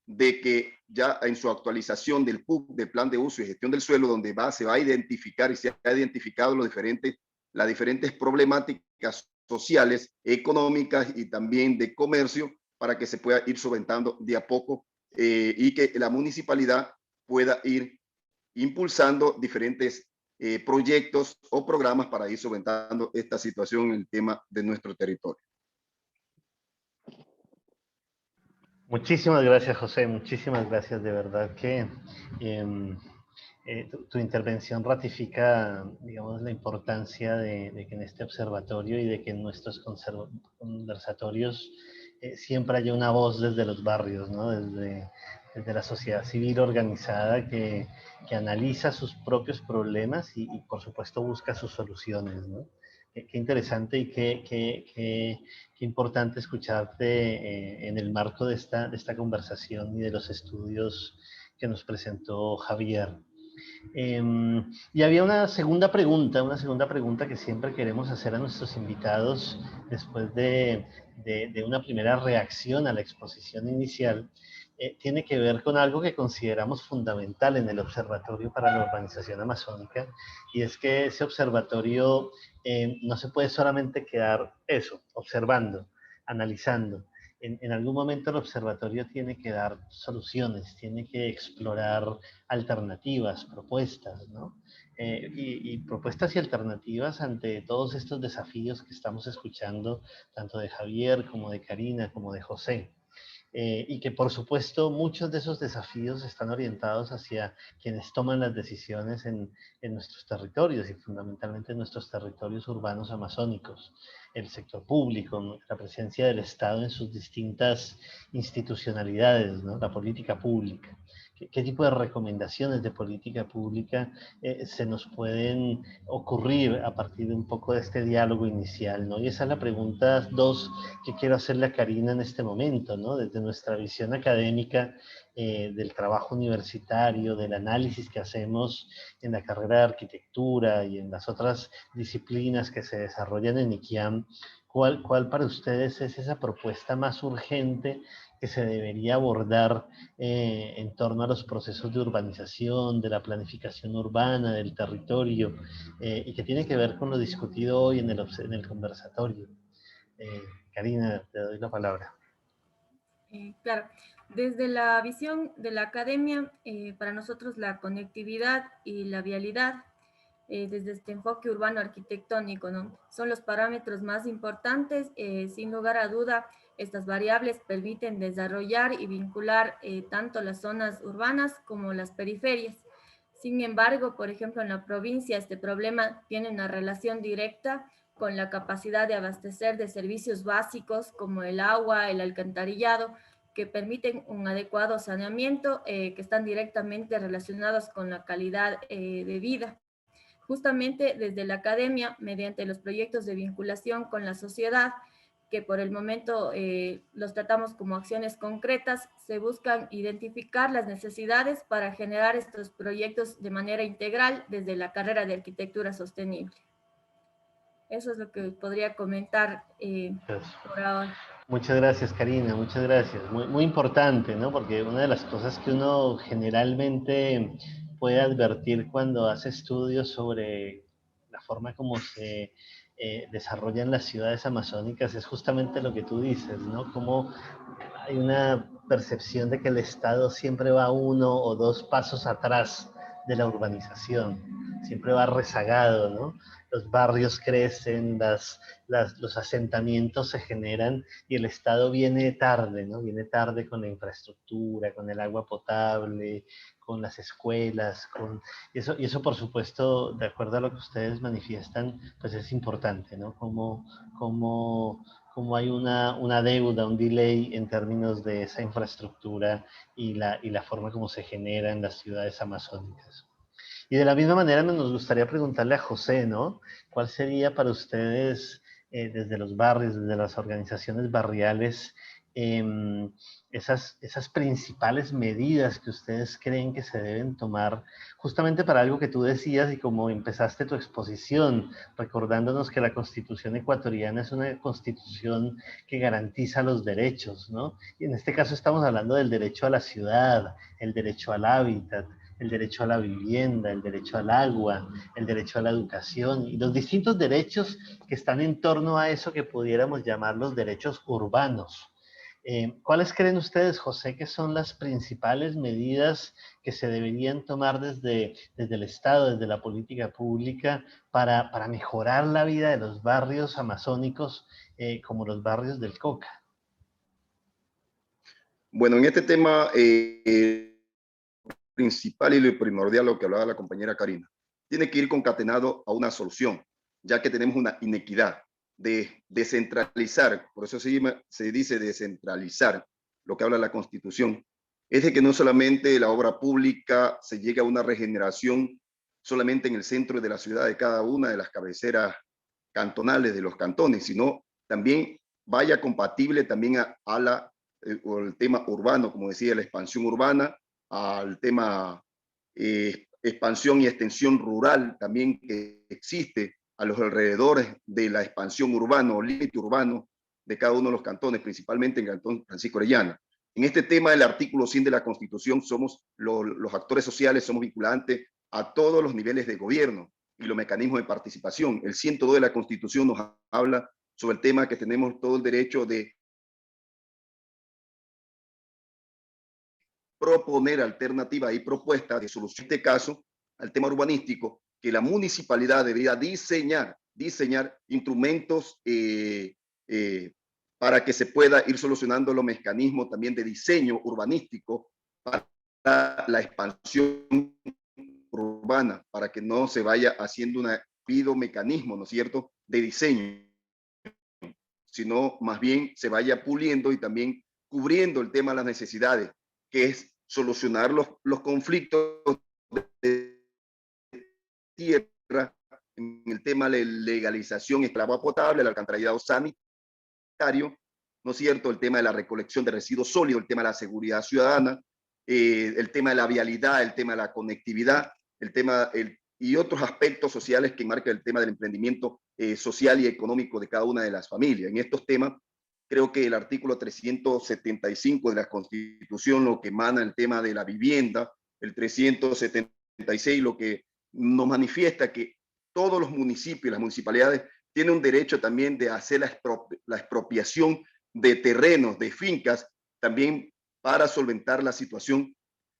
de que ya en su actualización del PUC, del Plan de Uso y Gestión del Suelo, donde se va a identificar y se ha identificado las diferentes problemáticas sociales, económicas y también de comercio para que se pueda ir solventando de a poco y que la municipalidad pueda ir impulsando diferentes proyectos o programas para ir solventando esta situación en el tema de nuestro territorio.
Muchísimas gracias, José, muchísimas gracias, de verdad que tu intervención ratifica, digamos, la importancia de que en este observatorio y de que en nuestros conversatorios siempre haya una voz desde los barrios, ¿no? Desde desde la sociedad civil organizada que analiza sus propios problemas y por supuesto busca sus soluciones, ¿no? Qué interesante y qué importante escucharte en el marco de esta conversación y de los estudios que nos presentó Javier. Y había una segunda pregunta que siempre queremos hacer a nuestros invitados después de una primera reacción a la exposición inicial. Tiene que ver con algo que consideramos fundamental en el Observatorio para la Urbanización Amazónica, y es que ese observatorio no se puede solamente quedar observando, analizando. En algún momento el observatorio tiene que dar soluciones, tiene que explorar alternativas, propuestas, ¿no? Y propuestas y alternativas ante todos estos desafíos que estamos escuchando, tanto de Javier como de Karina, como de José. Y que por supuesto muchos de esos desafíos están orientados hacia quienes toman las decisiones en nuestros territorios y fundamentalmente en nuestros territorios urbanos amazónicos, el sector público, la presencia del Estado en sus distintas institucionalidades, ¿no? La política pública. ¿Qué tipo de recomendaciones de política pública se nos pueden ocurrir a partir de un poco de este diálogo inicial, ¿no? Y esa es la pregunta 2 que quiero hacerle a Karina en este momento, ¿no? Desde nuestra visión académica, del trabajo universitario, del análisis que hacemos en la carrera de arquitectura y en las otras disciplinas que se desarrollan en IQIAM, ¿cuál para ustedes es esa propuesta más urgente que se debería abordar en torno a los procesos de urbanización, de la planificación urbana, del territorio, y que tiene que ver con lo discutido hoy en el conversatorio? Karina, te doy la palabra.
Claro, desde la visión de la academia, para nosotros la conectividad y la vialidad, desde este enfoque urbano arquitectónico, ¿no? Son los parámetros más importantes. Sin lugar a duda, estas variables permiten desarrollar y vincular tanto las zonas urbanas como las periferias. Sin embargo, por ejemplo, en la provincia este problema tiene una relación directa con la capacidad de abastecer de servicios básicos como el agua, el alcantarillado, que permiten un adecuado saneamiento, que están directamente relacionados con la calidad de vida. Justamente desde la academia, mediante los proyectos de vinculación con la sociedad, que por el momento los tratamos como acciones concretas, se buscan identificar las necesidades para generar estos proyectos de manera integral desde la carrera de arquitectura sostenible. Eso es lo que podría comentar por ahora.
Muchas gracias, Karina, muchas gracias. Muy importante, ¿no? Porque una de las cosas que uno generalmente puede advertir cuando hace estudios sobre la forma como se desarrollan las ciudades amazónicas es justamente lo que tú dices, ¿no? Como hay una percepción de que el Estado siempre va 1 o 2 pasos atrás de la urbanización, siempre va rezagado, ¿no? Los barrios crecen, los asentamientos se generan y el Estado viene tarde, ¿no? Viene tarde con la infraestructura, con el agua potable, con las escuelas, y eso por supuesto, de acuerdo a lo que ustedes manifiestan, pues es importante, ¿no? Como hay una deuda, un delay en términos de esa infraestructura y la forma como se genera en las ciudades amazónicas. Y de la misma manera nos gustaría preguntarle a José, ¿no? ¿Cuál sería para ustedes, desde los barrios, desde las organizaciones barriales, esas principales medidas que ustedes creen que se deben tomar justamente para algo que tú decías y como empezaste tu exposición, recordándonos que la Constitución ecuatoriana es una constitución que garantiza los derechos, ¿no? Y en este caso estamos hablando del derecho a la ciudad, el derecho al hábitat, el derecho a la vivienda, el derecho al agua, el derecho a la educación y los distintos derechos que están en torno a eso que pudiéramos llamar los derechos urbanos. ¿Cuáles creen ustedes, José, que son las principales medidas que se deberían tomar desde el Estado, desde la política pública, para mejorar la vida de los barrios amazónicos como los barrios del Cauca?
Bueno, en este tema principal y lo primordial, lo que hablaba la compañera Karina, tiene que ir concatenado a una solución, ya que tenemos una inequidad de descentralizar, por eso se dice descentralizar, lo que habla la Constitución, es de que no solamente la obra pública se llega a una regeneración solamente en el centro de la ciudad de cada una de las cabeceras cantonales de los cantones, sino también vaya compatible también al tema urbano, como decía, la expansión urbana, al tema expansión y extensión rural también que existe a los alrededores de la expansión urbana o límite urbano de cada uno de los cantones, principalmente en el cantón Francisco Orellana. En este tema del artículo 100 de la Constitución, somos los actores sociales, somos vinculantes a todos los niveles de gobierno y los mecanismos de participación. El 102 de la Constitución nos habla sobre el tema que tenemos todo el derecho de proponer alternativas y propuestas de solución. En este caso, al tema urbanístico, que la municipalidad debería diseñar instrumentos para que se pueda ir solucionando los mecanismos también de diseño urbanístico para la expansión urbana, para que no se vaya haciendo un mecanismo, ¿no es cierto?, de diseño, sino más bien se vaya puliendo y también cubriendo el tema de las necesidades, que es solucionar los conflictos de tierra, en el tema de legalización de agua potable, el alcantarillado sanitario, ¿no es cierto?, el tema de la recolección de residuos sólidos, el tema de la seguridad ciudadana, el tema de la vialidad, el tema de la conectividad, y otros aspectos sociales que marcan el tema del emprendimiento social y económico de cada una de las familias. En estos temas, creo que el artículo 375 de la Constitución, lo que emana el tema de la vivienda, el 376, lo que nos manifiesta que todos los municipios, las municipalidades, tienen un derecho también de hacer la expropiación de terrenos, de fincas, también para solventar la situación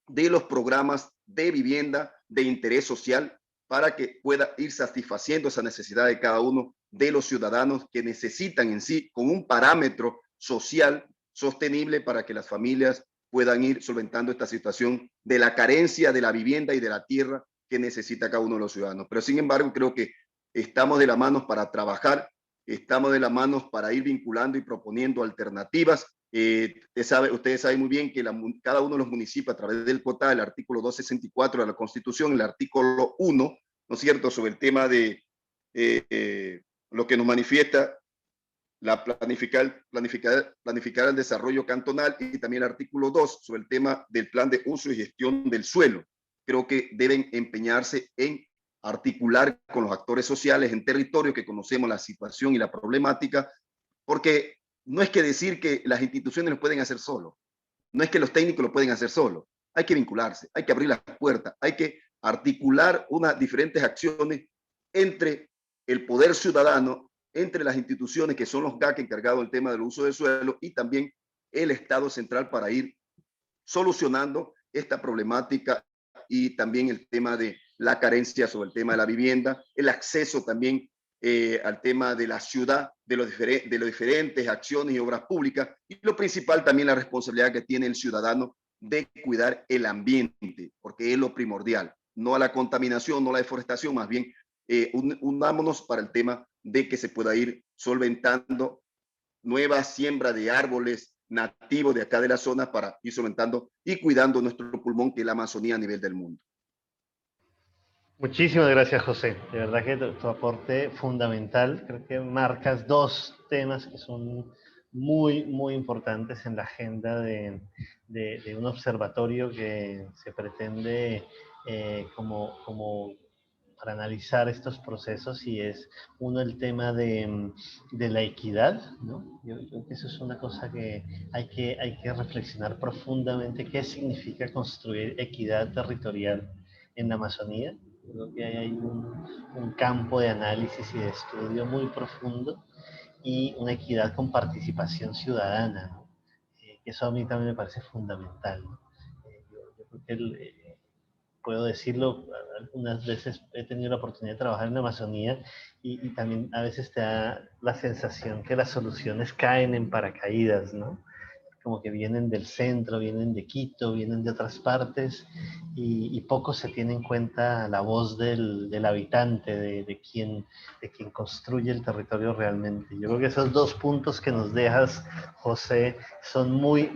de los programas de vivienda de interés social, para que pueda ir satisfaciendo esa necesidad de cada uno de los ciudadanos que necesitan en sí, con un parámetro social sostenible para que las familias puedan ir solventando esta situación de la carencia de la vivienda y de la tierra que necesita cada uno de los ciudadanos. Pero sin embargo, creo que estamos de la mano para trabajar, estamos de la mano para ir vinculando y proponiendo alternativas. Ustedes saben muy bien que cada uno de los municipios, a través del COTA, el artículo 264 de la Constitución, el artículo 1, ¿no es cierto?, sobre el tema de lo que nos manifiesta la planificar el desarrollo cantonal, y también el artículo 2 sobre el tema del plan de uso y gestión del suelo. Creo que deben empeñarse en articular con los actores sociales en territorio que conocemos la situación y la problemática, porque no es que decir que las instituciones lo pueden hacer solo, no es que los técnicos lo pueden hacer solo, hay que vincularse, hay que abrir las puertas, hay que articular unas diferentes acciones entre el poder ciudadano, entre las instituciones que son los GAC encargados del tema del uso del suelo, y también el Estado central, para ir solucionando esta problemática, y también el tema de la carencia sobre el tema de la vivienda, el acceso también al tema de la ciudad, de los diferentes acciones y obras públicas, y lo principal también la responsabilidad que tiene el ciudadano de cuidar el ambiente, porque es lo primordial, no a la contaminación, no a la deforestación, más bien unámonos para el tema de que se pueda ir solventando nueva siembra de árboles nativos de acá de la zona, para ir solventando y cuidando nuestro pulmón, que es la Amazonía a nivel del mundo.
Muchísimas gracias, José. De verdad que tu aporte fundamental. Creo que marcas dos temas que son muy, muy importantes en la agenda de un observatorio que se pretende como para analizar estos procesos, y es uno, el tema de la equidad, ¿no? Yo creo que eso es una cosa que hay que reflexionar profundamente, qué significa construir equidad territorial en la Amazonía. Creo que hay un campo de análisis y de estudio muy profundo, y una equidad con participación ciudadana, ¿no? Eso a mí también me parece fundamental, ¿no? Yo creo que puedo decirlo, algunas veces he tenido la oportunidad de trabajar en la Amazonía, y también a veces te da la sensación que las soluciones caen en paracaídas, ¿no? como que vienen del centro, vienen de Quito, vienen de otras partes, y poco se tiene en cuenta la voz del habitante, de quien construye el territorio realmente. Yo creo que esos dos puntos que nos dejas, José, son muy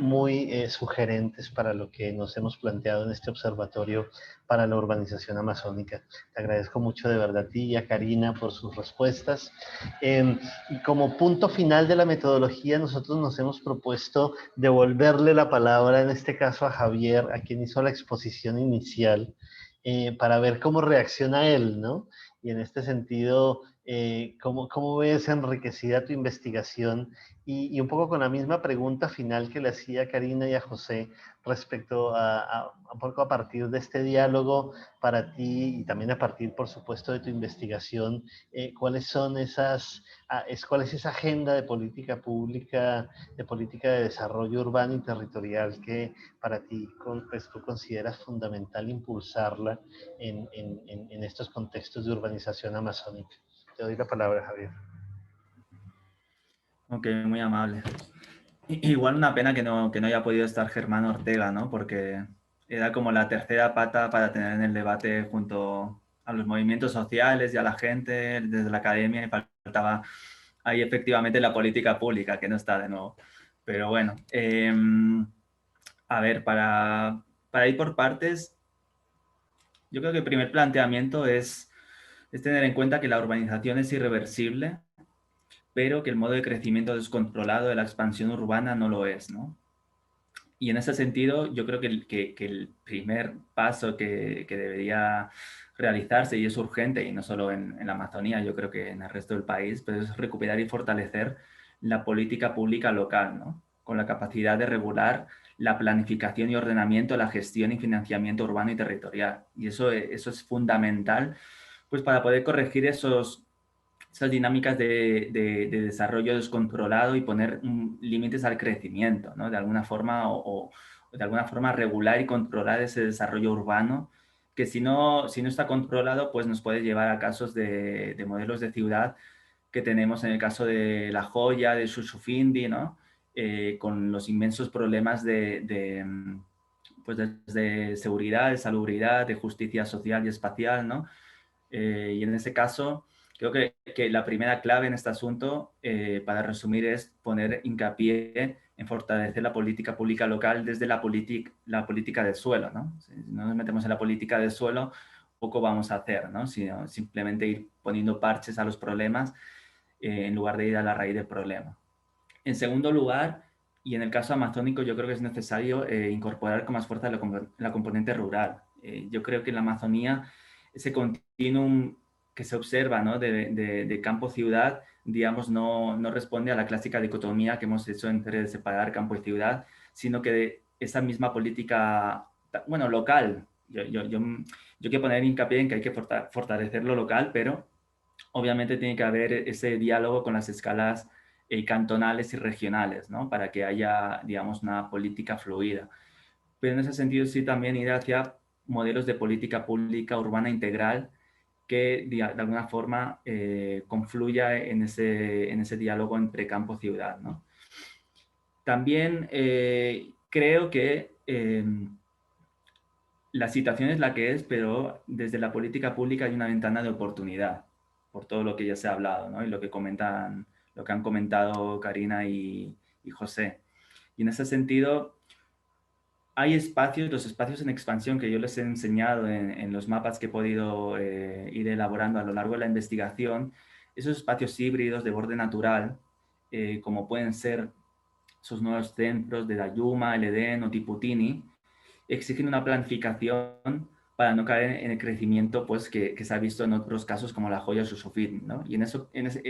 sugerentes para lo que nos hemos planteado en este observatorio para la urbanización amazónica. Te agradezco mucho de verdad a ti y a Karina por sus respuestas. Y como punto final de la metodología, nosotros nos hemos propuesto devolverle la palabra, en este caso a Javier, a quien hizo la exposición inicial, para ver cómo reacciona él, ¿no? Y en este sentido, ¿cómo ves enriquecida tu investigación? Y un poco con la misma pregunta final que le hacía a Karina y a José respecto un poco a partir de este diálogo para ti y también a partir, por supuesto, de tu investigación, ¿cuál es esa agenda de política pública, de política de desarrollo urbano y territorial que para ti pues, tú consideras fundamental impulsarla en estos contextos de urbanización amazónica? Te doy la palabra, Javier.
Ok, muy amable. Igual una pena que no haya podido estar Germán Ortega, ¿no? Porque era como la tercera pata para tener en el debate junto a los movimientos sociales y a la gente desde la academia, y faltaba ahí efectivamente la política pública, que no está de nuevo. Pero bueno, a ver, para ir por partes, yo creo que el primer planteamiento es tener en cuenta que la urbanización es irreversible, pero que el modo de crecimiento descontrolado de la expansión urbana no lo es, ¿no? Y en ese sentido, yo creo que el primer paso que debería realizarse, y es urgente, y no solo en la Amazonía, yo creo que en el resto del país, pero es recuperar y fortalecer la política pública local, ¿no? Con la capacidad de regular la planificación y ordenamiento, la gestión y financiamiento urbano y territorial. Y eso es fundamental, pues, para poder corregir esas dinámicas de desarrollo descontrolado y poner límites al crecimiento, ¿no? De alguna forma, o de alguna forma regular y controlar ese desarrollo urbano, que si no está controlado, pues nos puede llevar a casos de modelos de ciudad que tenemos en el caso de La Joya, de Shushufindi, ¿no? Con los inmensos problemas pues de seguridad, de salubridad, de justicia social y espacial, ¿no? Y en ese caso, creo que la primera clave en este asunto, para resumir, es poner hincapié en fortalecer la política pública local desde la política del suelo, ¿no? Si no nos metemos en la política del suelo, poco vamos a hacer, ¿no? Sino simplemente ir poniendo parches a los problemas, en lugar de ir a la raíz del problema. En segundo lugar, y en el caso amazónico, yo creo que es necesario incorporar con más fuerza la componente rural. Yo creo que en la Amazonía ese continuum que se observa, ¿no? de campo-ciudad, digamos, no responde a la clásica dicotomía que hemos hecho entre separar campo y ciudad, sino que esa misma política, bueno, local, yo quiero poner hincapié en que hay que fortalecer lo local, pero obviamente tiene que haber ese diálogo con las escalas cantonales y regionales, ¿no? Para que haya, digamos, una política fluida. Pero en ese sentido sí también ir hacia modelos de política pública urbana integral que de alguna forma confluya en ese diálogo entre campo-ciudad, ¿no? También creo que la situación es la que es, pero desde la política pública hay una ventana de oportunidad, por todo lo que ya se ha hablado, ¿no? Y lo que han comentado Karina y José. Y en ese sentido, hay los espacios en expansión que yo les he enseñado en los mapas que he podido ir elaborando a lo largo de la investigación, esos espacios híbridos de borde natural, como pueden ser esos nuevos centros de Dayuma, El Edén o Tiputini, exigen una planificación para no caer en el crecimiento, pues, que se ha visto en otros casos como La Joya o Shushufindi, ¿no? Y en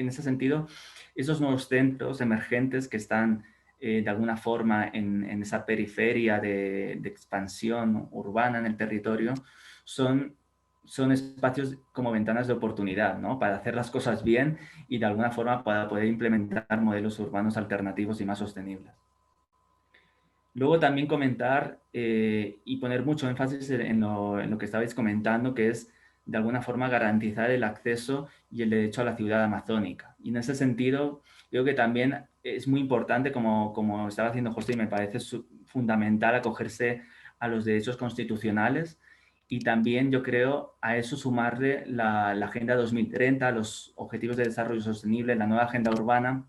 ese sentido, esos nuevos centros emergentes que están de alguna forma en esa periferia de expansión urbana en el territorio, son espacios como ventanas de oportunidad, ¿no? Para hacer las cosas bien y de alguna forma para poder implementar modelos urbanos alternativos y más sostenibles. Luego también comentar y poner mucho énfasis en lo que estabais comentando, que es de alguna forma garantizar el acceso y el derecho a la ciudad amazónica. Y en ese sentido, creo que también es muy importante, como estaba haciendo José, y me parece fundamental acogerse a los derechos constitucionales y también yo creo a eso sumarle la Agenda 2030, los Objetivos de Desarrollo Sostenible, la nueva Agenda Urbana,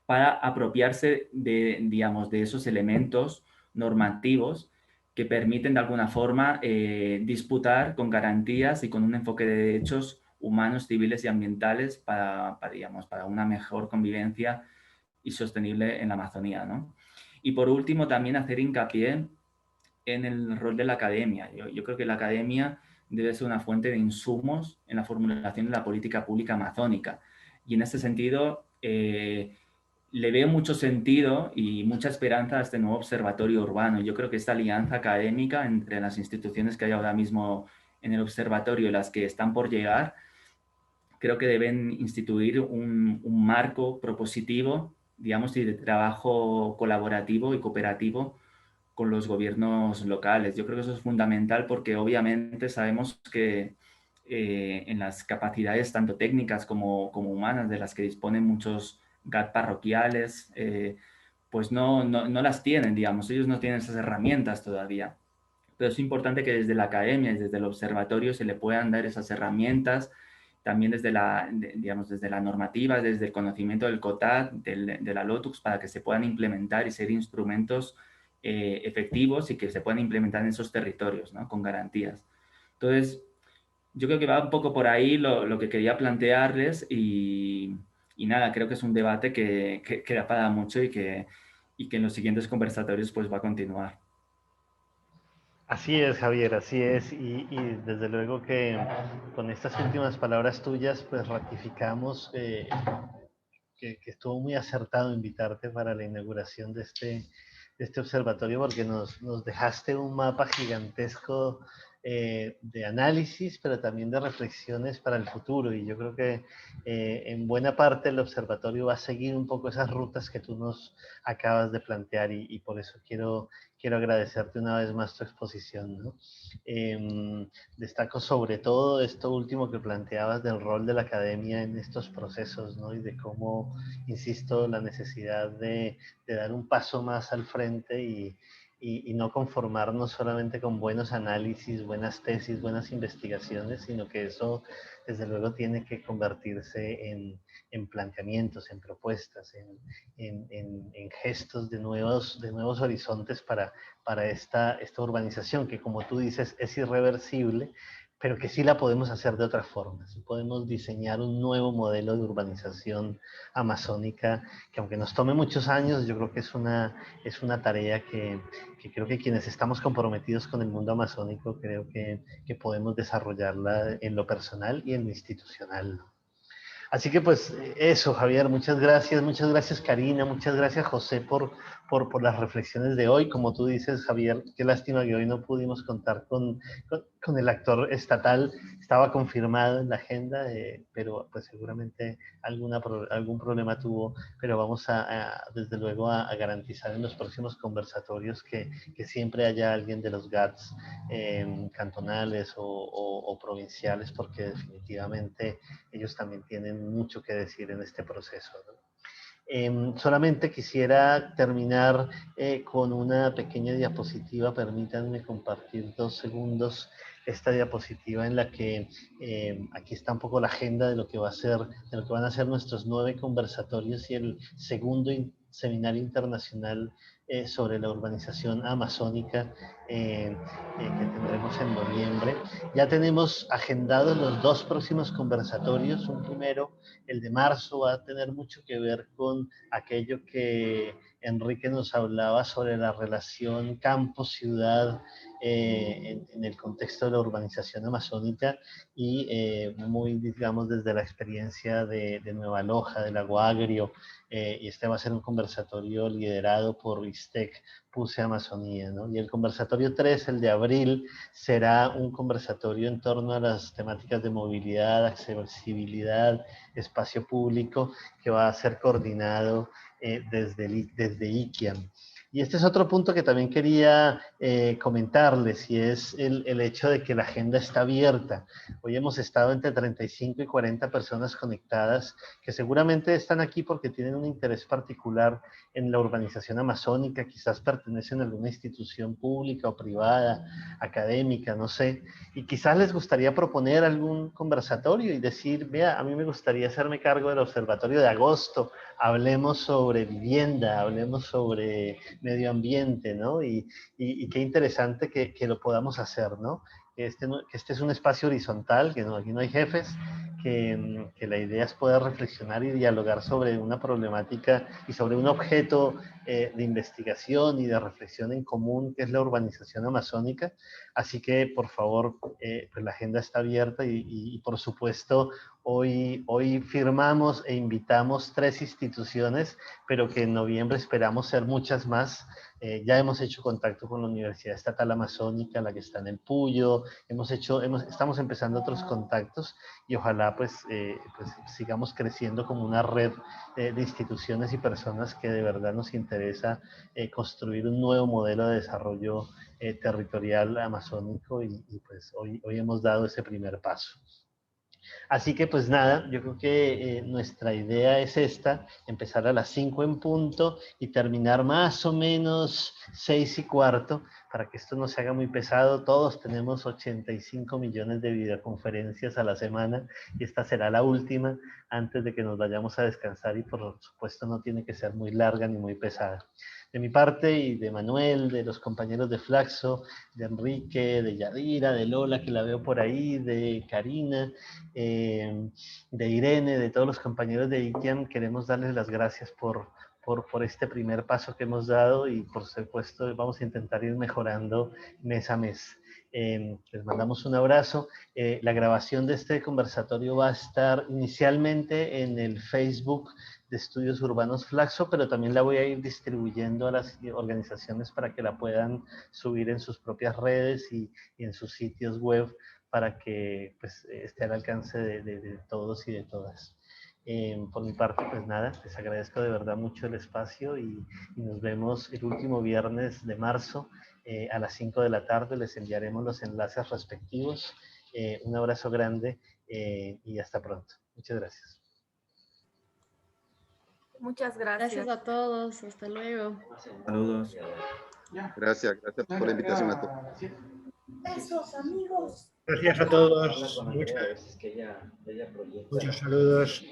para apropiarse de, digamos, de esos elementos normativos que permiten de alguna forma disputar con garantías y con un enfoque de derechos humanos, civiles y ambientales digamos, para una mejor convivencia y sostenible en la Amazonía, ¿no? Y por último, también hacer hincapié en el rol de la academia. Yo creo que la academia debe ser una fuente de insumos en la formulación de la política pública amazónica. Y en ese sentido, le veo mucho sentido y mucha esperanza a este nuevo observatorio urbano. Yo creo que esta alianza académica entre las instituciones que hay ahora mismo en el observatorio y las que están por llegar, creo que deben instituir un marco propositivo, digamos, y de trabajo colaborativo y cooperativo con los gobiernos locales. Yo creo que eso es fundamental porque obviamente sabemos que en las capacidades tanto técnicas como humanas de las que disponen muchos GAT parroquiales, pues no las tienen, digamos, ellos no tienen esas herramientas todavía. Pero es importante que desde la academia y desde el observatorio se le puedan dar esas herramientas, también desde digamos, desde la normativa, desde el conocimiento del COTAD, de la LOTUX, para que se puedan implementar y ser instrumentos efectivos y que se puedan implementar en esos territorios, ¿no? Con garantías. Entonces, yo creo que va un poco por ahí lo que quería plantearles y nada, creo que es un debate que da para mucho y que en los siguientes conversatorios pues va a continuar.
Así es, Javier, así es. Y desde luego que con estas últimas palabras tuyas, pues ratificamos que estuvo muy acertado invitarte para la inauguración de este observatorio porque nos dejaste un mapa gigantesco de análisis, pero también de reflexiones para el futuro. Y yo creo que en buena parte el observatorio va a seguir un poco esas rutas que tú nos acabas de plantear y por eso quiero agradecerte una vez más tu exposición, ¿no? Destaco sobre todo esto último que planteabas del rol de la academia en estos procesos, ¿no? Y de cómo, insisto, la necesidad de dar un paso más al frente y no conformarnos solamente con buenos análisis, buenas tesis, buenas investigaciones, sino que eso, desde luego, tiene que convertirse en planteamientos, en propuestas, en gestos de nuevos horizontes para esta urbanización, que como tú dices es irreversible, pero que sí la podemos hacer de otra forma. Sí podemos diseñar un nuevo modelo de urbanización amazónica, que aunque nos tome muchos años, yo creo que es una tarea que creo que quienes estamos comprometidos con el mundo amazónico, creo que podemos desarrollarla en lo personal y en lo institucional. Así que pues eso, Javier, muchas gracias Karina, muchas gracias José por las reflexiones de hoy. Como tú dices, Javier, qué lástima que hoy no pudimos contar con el actor estatal, estaba confirmado en la agenda, pero pues seguramente algún problema tuvo, pero vamos desde luego a garantizar en los próximos conversatorios que siempre haya alguien de los GATS cantonales o provinciales, porque definitivamente ellos también tienen mucho que decir en este proceso, ¿no? Solamente quisiera terminar con una pequeña diapositiva. Permítanme compartir 2 segundos esta diapositiva en la que aquí está un poco la agenda de lo que van a ser nuestros 9 conversatorios y el segundo seminario internacional sobre la urbanización amazónica que tendremos en noviembre. Ya tenemos agendados los 2 próximos conversatorios. Un primero, el de marzo, va a tener mucho que ver con aquello que Enrique nos hablaba sobre la relación campo-ciudad en el contexto de la urbanización amazónica y muy, digamos, desde la experiencia de Nueva Loja, del Lago Agrio, y este va a ser un conversatorio liderado por ISTEC Puse Amazonía, ¿no? Y el conversatorio 3, el de abril, será un conversatorio en torno a las temáticas de movilidad, accesibilidad, espacio público, que va a ser coordinado desde ICIAM. Y este es otro punto que también quería comentarles, y es el hecho de que la agenda está abierta. Hoy hemos estado entre 35 y 40 personas conectadas, que seguramente están aquí porque tienen un interés particular en la urbanización amazónica, quizás pertenecen a alguna institución pública o privada, académica, no sé, y quizás les gustaría proponer algún conversatorio y decir, vea, a mí me gustaría hacerme cargo del observatorio de agosto, hablemos sobre vivienda, hablemos sobre medio ambiente, ¿no? Y qué interesante que lo podamos hacer, ¿no? Que este es un espacio horizontal, que no, aquí no hay jefes, que la idea es poder reflexionar y dialogar sobre una problemática y sobre un objeto de investigación y de reflexión en común, que es la urbanización amazónica. Así que, por favor, pues la agenda está abierta y por supuesto, hoy firmamos e invitamos 3 instituciones, pero que en noviembre esperamos ser muchas más. Ya hemos hecho contacto con la Universidad Estatal Amazónica, la que está en el Puyo, estamos empezando otros contactos y ojalá pues sigamos creciendo como una red de instituciones y personas que de verdad nos interesa construir un nuevo modelo de desarrollo territorial amazónico y pues hoy hemos dado ese primer paso. Así que pues nada, yo creo que nuestra idea es esta, empezar a las 5 en punto y terminar más o menos 6:15 para que esto no se haga muy pesado. Todos tenemos 85 millones de videoconferencias a la semana y esta será la última antes de que nos vayamos a descansar y por supuesto no tiene que ser muy larga ni muy pesada. De mi parte y de Manuel, de los compañeros de Flaxo, de Enrique, de Yadira, de Lola que la veo por ahí, de Karina, de Irene, de todos los compañeros de IKIAM, queremos darles las gracias por este primer paso que hemos dado y por supuesto vamos a intentar ir mejorando mes a mes. Les mandamos un abrazo. La grabación de este conversatorio va a estar inicialmente en el Facebook de Estudios Urbanos Flaxo, pero también la voy a ir distribuyendo a las organizaciones para que la puedan subir en sus propias redes y en sus sitios web para que pues, esté al alcance de todos y de todas. Por mi parte, pues nada, les agradezco de verdad mucho el espacio y nos vemos el último viernes de marzo a las 5 de la tarde. Les enviaremos los enlaces respectivos. Un abrazo grande y hasta pronto. Muchas gracias.
Muchas gracias.
Gracias a todos. Hasta luego.
Saludos.
Gracias por la invitación a todos.
Besos, amigos.
Gracias a todos. Muchos saludos.